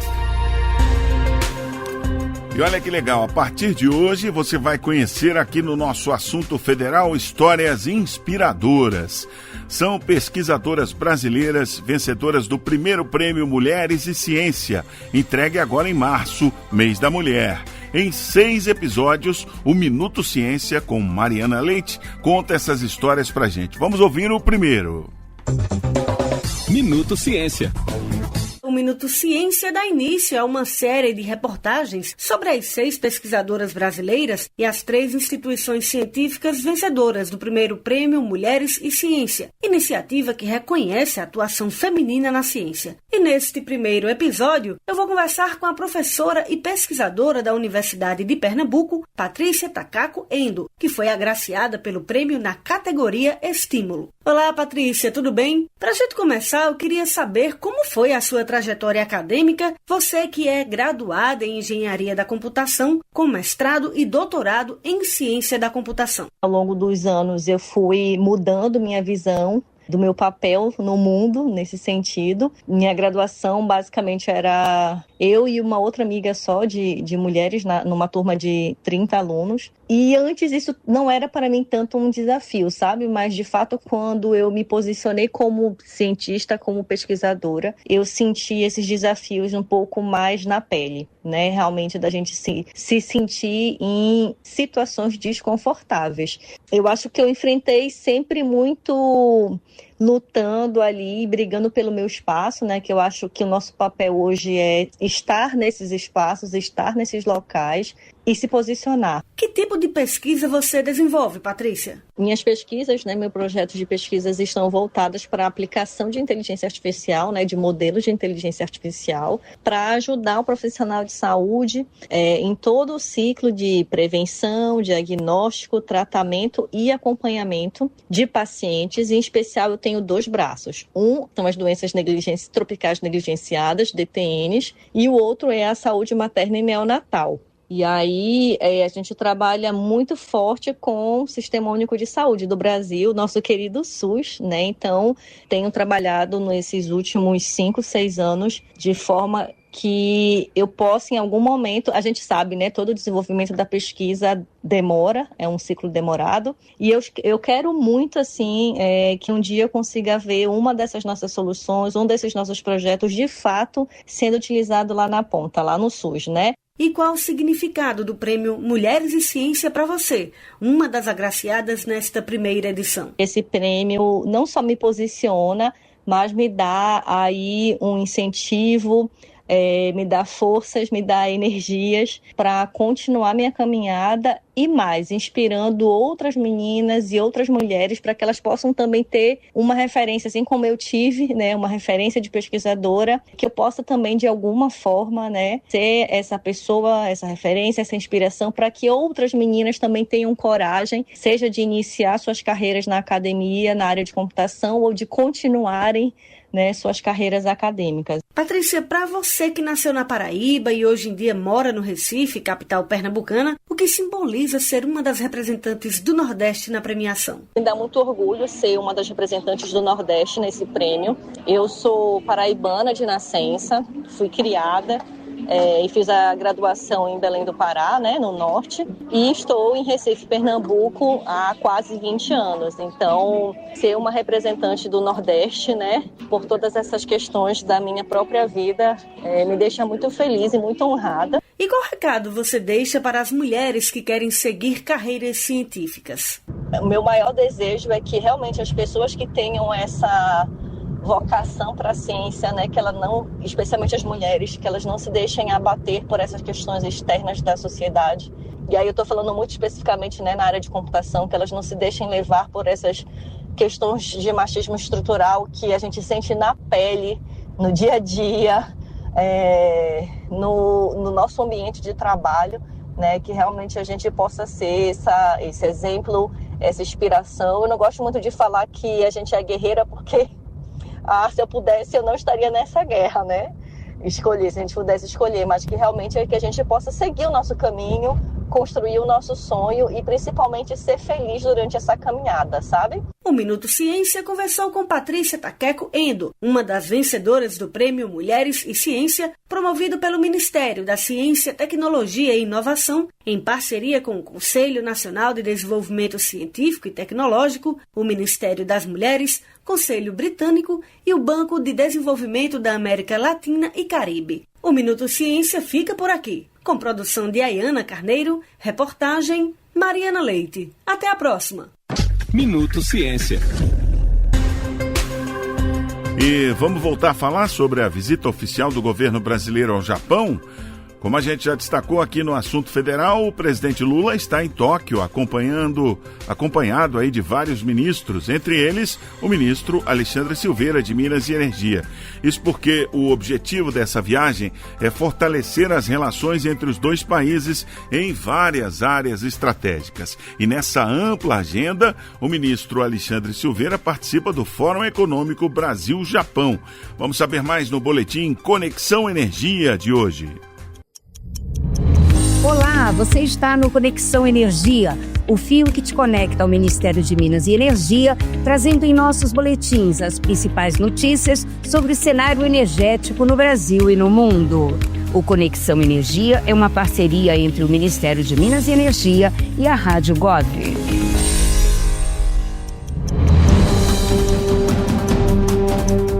Speaker 2: E olha que legal, a partir de hoje você vai conhecer aqui no nosso Assunto Federal histórias inspiradoras. São pesquisadoras brasileiras vencedoras do primeiro prêmio Mulheres e Ciência, entregue agora em março, mês da mulher. Em 6 episódios, o Minuto Ciência com Mariana Leite conta essas histórias pra gente. Vamos ouvir o primeiro.
Speaker 3: Minuto Ciência.
Speaker 21: O Minuto Ciência dá início a uma série de reportagens sobre as 6 pesquisadoras brasileiras e as 3 instituições científicas vencedoras do primeiro prêmio Mulheres e Ciência, iniciativa que reconhece a atuação feminina na ciência. E neste primeiro episódio, eu vou conversar com a professora e pesquisadora da Universidade de Pernambuco, Patrícia Takako Endo, que foi agraciada pelo prêmio na categoria Estímulo. Olá, Patrícia, tudo bem? Para a gente começar, eu queria saber como foi a sua trajetória acadêmica, você que é graduada em Engenharia da Computação, com mestrado e doutorado em Ciência da Computação.
Speaker 22: Ao longo dos anos, eu fui mudando minha visão do meu papel no mundo, nesse sentido. Minha graduação, basicamente, era eu e uma outra amiga só de mulheres, numa turma de 30 alunos. E antes isso não era para mim tanto um desafio, sabe? Mas, de fato, quando eu me posicionei como cientista, como pesquisadora, eu senti esses desafios um pouco mais na pele, né? Realmente da gente se sentir em situações desconfortáveis. Eu acho que eu enfrentei sempre muito lutando ali, brigando pelo meu espaço, né? Que eu acho que o nosso papel hoje é estar nesses espaços, estar nesses locais e se posicionar.
Speaker 21: Que tipo de pesquisa você desenvolve, Patrícia?
Speaker 22: Minhas pesquisas, né, meu projeto de pesquisas estão voltadas para a aplicação de inteligência artificial, né, de modelos de inteligência artificial, para ajudar o profissional de saúde em todo o ciclo de prevenção, diagnóstico, tratamento e acompanhamento de pacientes. Em especial, eu tenho 2 braços. Um são as doenças tropicais negligenciadas, DTNs, e o outro é a saúde materna e neonatal. E aí a gente trabalha muito forte com o Sistema Único de Saúde do Brasil, nosso querido SUS, né? Então, tenho trabalhado nesses últimos 5, 6 anos de forma que eu possa, em algum momento, a gente sabe, né? Todo o desenvolvimento da pesquisa demora, é um ciclo demorado, e eu quero muito, assim, que um dia eu consiga ver uma dessas nossas soluções, um desses nossos projetos, de fato, sendo utilizado lá na ponta, lá no SUS, né?
Speaker 21: E qual o significado do prêmio Mulheres e Ciência para você, uma das agraciadas nesta primeira edição?
Speaker 22: Esse prêmio não só me posiciona, mas me dá aí um incentivo, me dá forças, me dá energias para continuar minha caminhada e mais, inspirando outras meninas e outras mulheres para que elas possam também ter uma referência, assim como eu tive, né, uma referência de pesquisadora, que eu possa também de alguma forma, né, ser essa pessoa, essa referência, essa inspiração para que outras meninas também tenham coragem, seja de iniciar suas carreiras na academia, na área de computação ou de continuarem, né, suas carreiras acadêmicas.
Speaker 21: Patrícia, para você que nasceu na Paraíba e hoje em dia mora no Recife, capital pernambucana, o que simboliza ser uma das representantes do Nordeste na premiação?
Speaker 22: Me dá muito orgulho ser uma das representantes do Nordeste nesse prêmio. Eu sou paraibana de nascença, fui criada e fiz a graduação em Belém do Pará, né, no norte, e estou em Recife, Pernambuco, há quase 20 anos. Então, ser uma representante do Nordeste, né, por todas essas questões da minha própria vida, me deixa muito feliz e muito honrada.
Speaker 21: E qual recado você deixa para as mulheres que querem seguir carreiras científicas?
Speaker 22: O meu maior desejo é que realmente as pessoas que tenham essa vocação para a ciência, né, que ela não, especialmente as mulheres, que elas não se deixem abater por essas questões externas da sociedade. E aí eu estou falando muito especificamente, né, na área de computação, que elas não se deixem levar por essas questões de machismo estrutural que a gente sente na pele, no dia a dia, no nosso ambiente de trabalho, né, que realmente a gente possa ser esse exemplo, essa inspiração. Eu não gosto muito de falar que a gente é guerreira porque se eu pudesse, eu não estaria nessa guerra, né? Se a gente pudesse escolher, mas que realmente é que a gente possa seguir o nosso caminho, construir o nosso sonho e principalmente ser feliz durante essa caminhada, sabe?
Speaker 21: O Minuto Ciência conversou com Patrícia Taqueco Endo, uma das vencedoras do Prêmio Mulheres e Ciência, promovido pelo Ministério da Ciência, Tecnologia e Inovação, em parceria com o Conselho Nacional de Desenvolvimento Científico e Tecnológico, o Ministério das Mulheres, Conselho Britânico e o Banco de Desenvolvimento da América Latina e Caribe. O Minuto Ciência fica por aqui, com produção de Ayana Carneiro, reportagem Mariana Leite. Até a próxima!
Speaker 3: Minuto Ciência.
Speaker 2: E vamos voltar a falar sobre a visita oficial do governo brasileiro ao Japão? Como a gente já destacou aqui no Assunto Federal, o presidente Lula está em Tóquio acompanhado aí de vários ministros, entre eles o ministro Alexandre Silveira, de Minas e Energia. Isso porque o objetivo dessa viagem é fortalecer as relações entre os dois países em várias áreas estratégicas. E nessa ampla agenda, o ministro Alexandre Silveira participa do Fórum Econômico Brasil-Japão. Vamos saber mais no boletim Conexão Energia de hoje.
Speaker 4: Olá, você está no Conexão Energia, o fio que te conecta ao Ministério de Minas e Energia, trazendo em nossos boletins as principais notícias sobre o cenário energético no Brasil e no mundo. O Conexão Energia é uma parceria entre o Ministério de Minas e Energia e a Rádio Gov.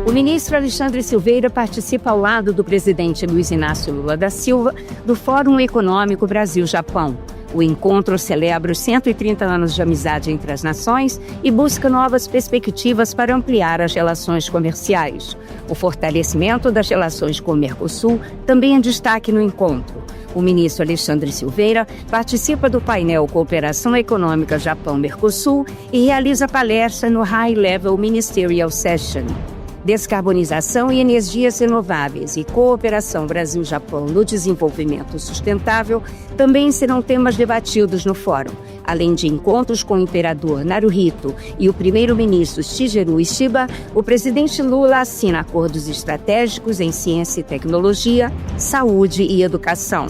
Speaker 4: O ministro Alexandre Silveira participa ao lado do presidente Luiz Inácio Lula da Silva do Fórum Econômico Brasil-Japão. O encontro celebra os 130 anos de amizade entre as nações e busca novas perspectivas para ampliar as relações comerciais. O fortalecimento das relações com o Mercosul também é destaque no encontro. O ministro Alexandre Silveira participa do painel Cooperação Econômica Japão-Mercosul e realiza palestra no High Level Ministerial Session. Descarbonização e energias renováveis e cooperação Brasil-Japão no desenvolvimento sustentável também serão temas debatidos no fórum, além de encontros com o imperador Naruhito e o primeiro-ministro Shigeru Ishiba. O presidente Lula assina acordos estratégicos em ciência e tecnologia, saúde e educação.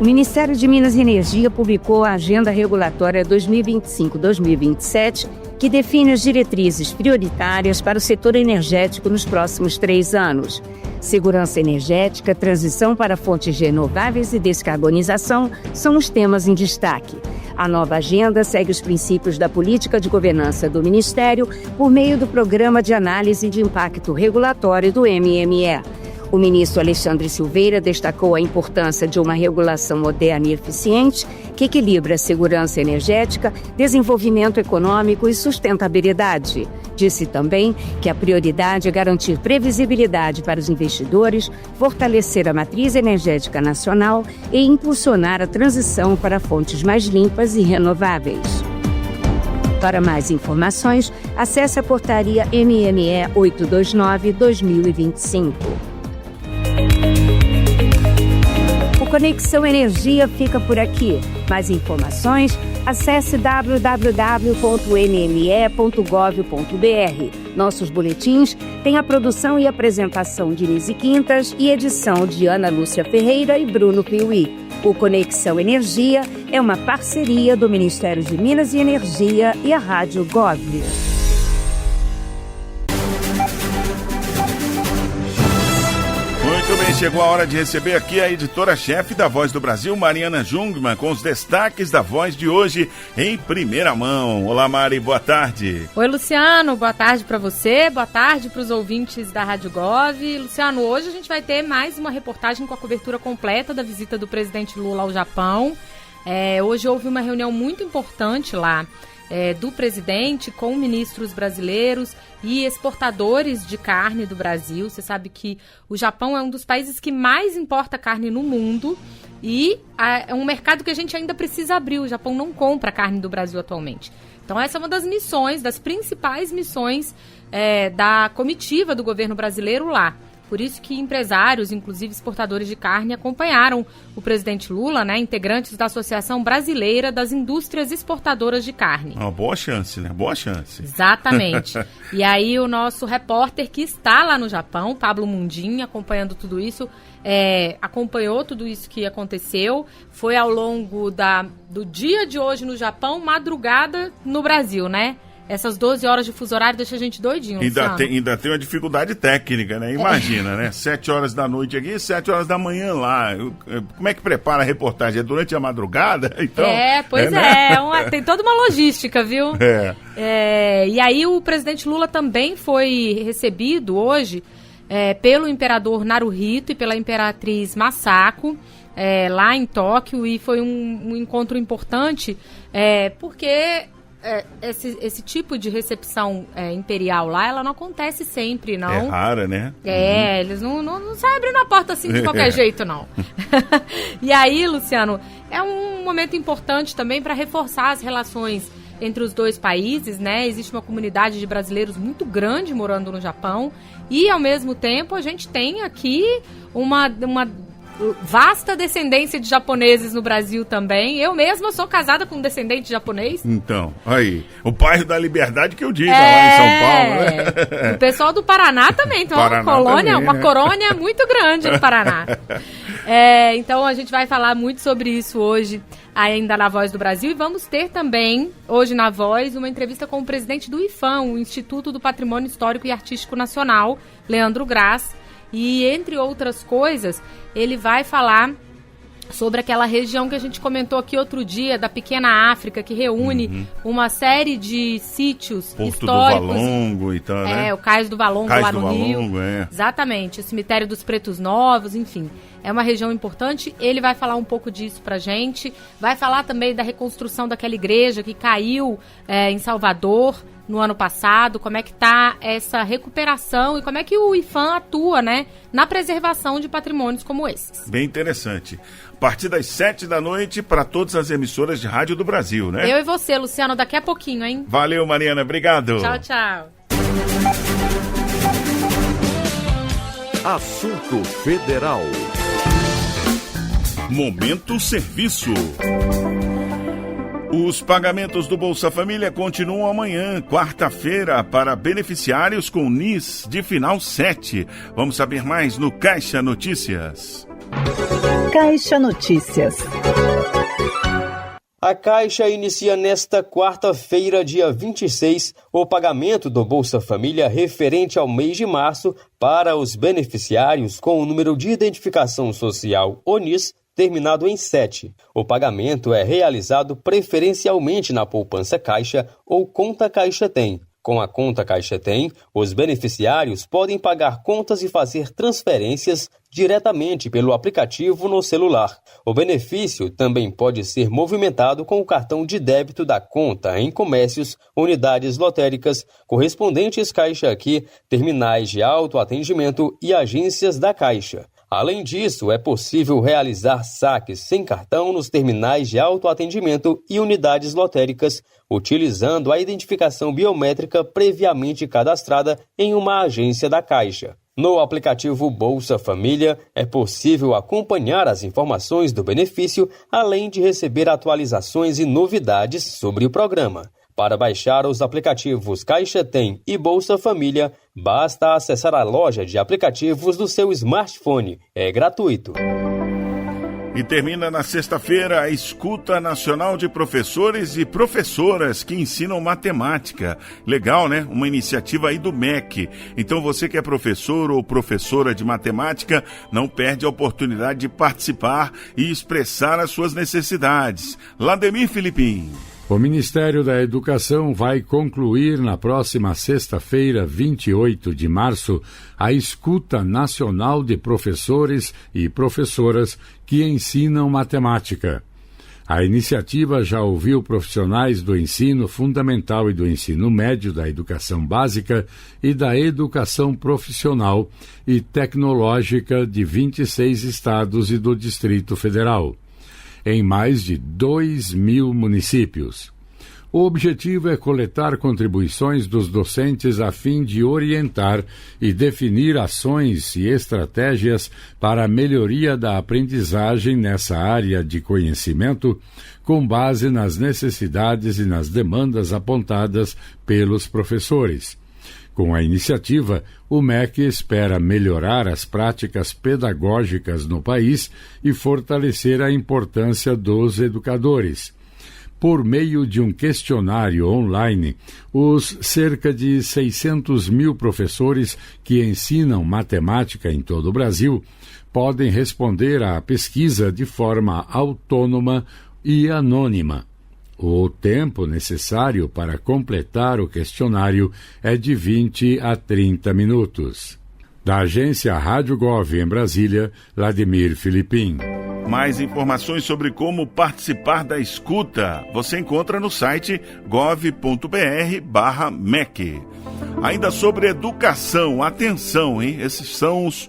Speaker 4: O Ministério de Minas e Energia publicou a Agenda Regulatória 2025-2027, que define as diretrizes prioritárias para o setor energético nos próximos 3 anos. Segurança energética, transição para fontes renováveis e descarbonização são os temas em destaque. A nova agenda segue os princípios da política de governança do Ministério por meio do Programa de Análise de Impacto Regulatório do MME. O ministro Alexandre Silveira destacou a importância de uma regulação moderna e eficiente que equilibra a segurança energética, desenvolvimento econômico e sustentabilidade. Disse também que a prioridade é garantir previsibilidade para os investidores, fortalecer a matriz energética nacional e impulsionar a transição para fontes mais limpas e renováveis. Para mais informações, acesse a portaria MME 829/2025. O Conexão Energia fica por aqui. Mais informações, acesse www.mme.gov.br. Nossos boletins têm a produção e apresentação de Nise Quintas e edição de Ana Lúcia Ferreira e Bruno Piuí. O Conexão Energia é uma parceria do Ministério de Minas e Energia e a Rádio Gov.
Speaker 2: Muito bem, chegou a hora de receber aqui a editora-chefe da Voz do Brasil, Mariana Jungmann, com os destaques da Voz de hoje em primeira mão. Olá, Mari, boa tarde.
Speaker 5: Oi, Luciano, boa tarde para você, boa tarde para os ouvintes da Rádio Gov. Luciano, hoje a gente vai ter mais uma reportagem com a cobertura completa da visita do presidente Lula ao Japão. Hoje houve uma reunião muito importante lá do presidente com ministros brasileiros e exportadores de carne do Brasil. Você sabe que o Japão é um dos países que mais importa carne no mundo e é um mercado que a gente ainda precisa abrir. O Japão não compra carne do Brasil atualmente. Então essa é uma das missões, das principais missões da comitiva do governo brasileiro lá. Por isso que empresários, inclusive exportadores de carne, acompanharam o presidente Lula, integrantes da Associação Brasileira das Indústrias Exportadoras de Carne.
Speaker 2: Uma boa chance, né? Boa chance.
Speaker 5: Exatamente. E aí o nosso repórter que está lá no Japão, Pablo Mundim, acompanhando tudo isso, acompanhou tudo isso que aconteceu. Foi ao longo do dia de hoje no Japão, madrugada no Brasil, né? Essas 12 horas de fuso horário deixa a gente doidinho,
Speaker 2: ainda tem uma dificuldade técnica, né? Imagina, né? 7 horas da noite aqui, 7 horas da manhã lá. Como é que prepara a reportagem? É durante a madrugada? Então,
Speaker 5: tem toda uma logística, viu? E aí o presidente Lula também foi recebido hoje pelo imperador Naruhito e pela imperatriz Masako, lá em Tóquio, e foi um encontro importante, porque esse tipo de recepção imperial lá, ela não acontece sempre, não.
Speaker 2: É rara, né?
Speaker 5: Eles não saem abrindo a porta assim de qualquer jeito, não. E aí, Luciano, é um momento importante também para reforçar as relações entre os dois países, né? Existe uma comunidade de brasileiros muito grande morando no Japão e, ao mesmo tempo, a gente tem aqui uma vasta descendência de japoneses no Brasil também. Eu mesma sou casada com um descendente japonês.
Speaker 2: Então, aí, o bairro da Liberdade que eu digo, lá em São Paulo, né?
Speaker 5: O pessoal do Paraná também, então uma colônia muito grande no Paraná. Então a gente vai falar muito sobre isso hoje, ainda na Voz do Brasil, e vamos ter também, hoje na Voz, uma entrevista com o presidente do IPHAN, o Instituto do Patrimônio Histórico e Artístico Nacional, Leandro Graz. E, entre outras coisas, ele vai falar sobre aquela região que a gente comentou aqui outro dia, da Pequena África, que reúne uma série de sítios históricos.
Speaker 2: Porto do Valongo e tal, né?
Speaker 5: O Cais do Valongo lá no Rio. Exatamente, o Cemitério dos Pretos Novos, enfim. é uma região importante. Ele vai falar um pouco disso pra gente, vai falar também da reconstrução daquela igreja que caiu em Salvador no ano passado, como é que está essa recuperação e como é que o IPHAN atua, né, na preservação de patrimônios como esses.
Speaker 2: Bem interessante. A partir das 7h para todas as emissoras de rádio do Brasil, né?
Speaker 5: Eu e você, Luciano, daqui a pouquinho, hein?
Speaker 2: Valeu, Mariana, obrigado.
Speaker 5: Tchau, tchau.
Speaker 1: Assunto Federal.
Speaker 2: Momento Serviço. Os pagamentos do Bolsa Família continuam amanhã, quarta-feira, para beneficiários com NIS de final 7. Vamos saber mais no Caixa Notícias.
Speaker 9: Caixa Notícias.
Speaker 10: A Caixa inicia nesta quarta-feira, dia 26, o pagamento do Bolsa Família referente ao mês de março para os beneficiários com o número de identificação social, o NIS, terminado em 7. O pagamento é realizado preferencialmente na poupança Caixa ou conta Caixa Tem. Com a conta Caixa Tem, os beneficiários podem pagar contas e fazer transferências diretamente pelo aplicativo no celular. O benefício também pode ser movimentado com o cartão de débito da conta em comércios, unidades lotéricas, correspondentes Caixa Aqui, terminais de autoatendimento e agências da Caixa. Além disso, é possível realizar saques sem cartão nos terminais de autoatendimento e unidades lotéricas, utilizando a identificação biométrica previamente cadastrada em uma agência da Caixa. No aplicativo Bolsa Família, é possível acompanhar as informações do benefício, além de receber atualizações e novidades sobre o programa. Para baixar os aplicativos Caixa Tem e Bolsa Família, basta acessar a loja de aplicativos do seu smartphone. É gratuito.
Speaker 2: E termina na sexta-feira a Escuta Nacional de Professores e Professoras que ensinam matemática. Legal, né? Uma iniciativa aí do MEC. Então você que é professor ou professora de matemática, não perde a oportunidade de participar e expressar as suas necessidades. Lademir Filipim.
Speaker 6: O Ministério da Educação vai concluir na próxima sexta-feira, 28 de março, a Escuta Nacional de Professores e Professoras que ensinam matemática. A iniciativa já ouviu profissionais do ensino fundamental e do ensino médio, da educação básica e da educação profissional e tecnológica de 26 estados e do Distrito Federal, em mais de 2.000 municípios. O objetivo é coletar contribuições dos docentes a fim de orientar e definir ações e estratégias para a melhoria da aprendizagem nessa área de conhecimento, com base nas necessidades e nas demandas apontadas pelos professores. Com a iniciativa, o MEC espera melhorar as práticas pedagógicas no país e fortalecer a importância dos educadores. Por meio de um questionário online, os cerca de 600.000 professores que ensinam matemática em todo o Brasil podem responder à pesquisa de forma autônoma e anônima. O tempo necessário para completar o questionário é de 20 a 30 minutos. Da agência Rádio Gov em Brasília, Lademir Filipim.
Speaker 2: Mais informações sobre como participar da escuta você encontra no site gov.br/MEC. Ainda sobre educação, atenção, hein? Esses são os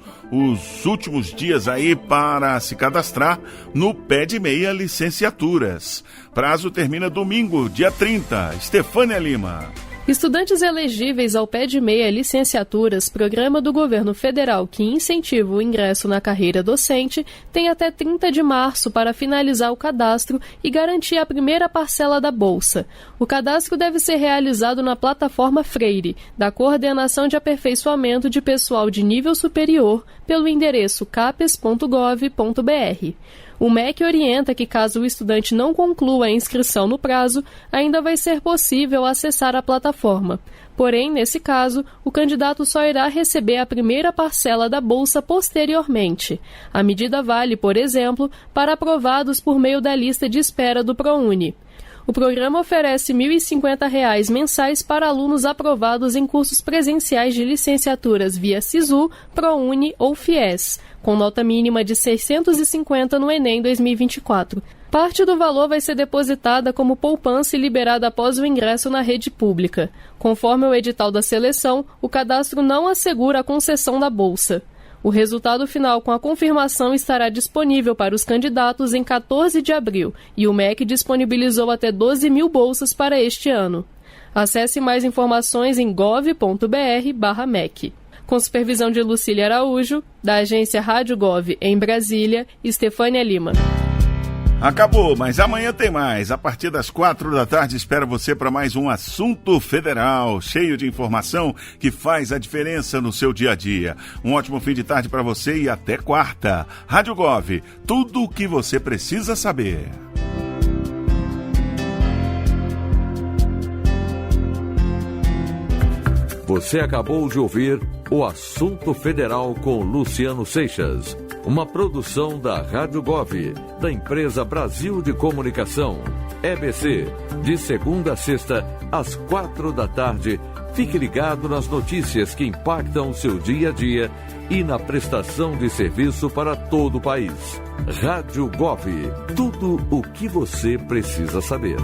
Speaker 2: últimos dias aí para se cadastrar no Pé Meia Licenciaturas. Prazo termina domingo, dia 30. Estefânia Lima.
Speaker 23: Estudantes elegíveis ao Pé Meia Licenciaturas, programa do governo federal que incentiva o ingresso na carreira docente, têm até 30 de março para finalizar o cadastro e garantir a primeira parcela da bolsa. O cadastro deve ser realizado na plataforma Freire, da Coordenação de Aperfeiçoamento de Pessoal de Nível Superior, pelo endereço capes.gov.br. O MEC orienta que, caso o estudante não conclua a inscrição no prazo, ainda vai ser possível acessar a plataforma. Porém, nesse caso, o candidato só irá receber a primeira parcela da bolsa posteriormente. A medida vale, por exemplo, para aprovados por meio da lista de espera do ProUni. O programa oferece R$ 1.050 mensais para alunos aprovados em cursos presenciais de licenciaturas via SISU, ProUni ou FIES, com nota mínima de 650 no Enem 2024. Parte do valor vai ser depositada como poupança e liberada após o ingresso na rede pública. Conforme o edital da seleção, o cadastro não assegura a concessão da bolsa. O resultado final com a confirmação estará disponível para os candidatos em 14 de abril e o MEC disponibilizou até 12 mil bolsas para este ano. Acesse mais informações em gov.br/MEC. Com supervisão de Lucília Araújo, da agência Rádio Gov em Brasília, Estefânia Lima.
Speaker 2: Acabou, mas amanhã tem mais. A partir das 4 da tarde, espero você para mais um Assunto Federal, cheio de informação que faz a diferença no seu dia a dia. Um ótimo fim de tarde para você e até quarta. Rádio Gov, tudo o que você precisa saber.
Speaker 1: Você acabou de ouvir o Assunto Federal com Luciano Seixas. Uma produção da Rádio Gov, da empresa Brasil de Comunicação. EBC, de segunda a sexta, às 4 da tarde. Fique ligado nas notícias que impactam o seu dia a dia e na prestação de serviço para todo o país. Rádio Gov, tudo o que você precisa saber.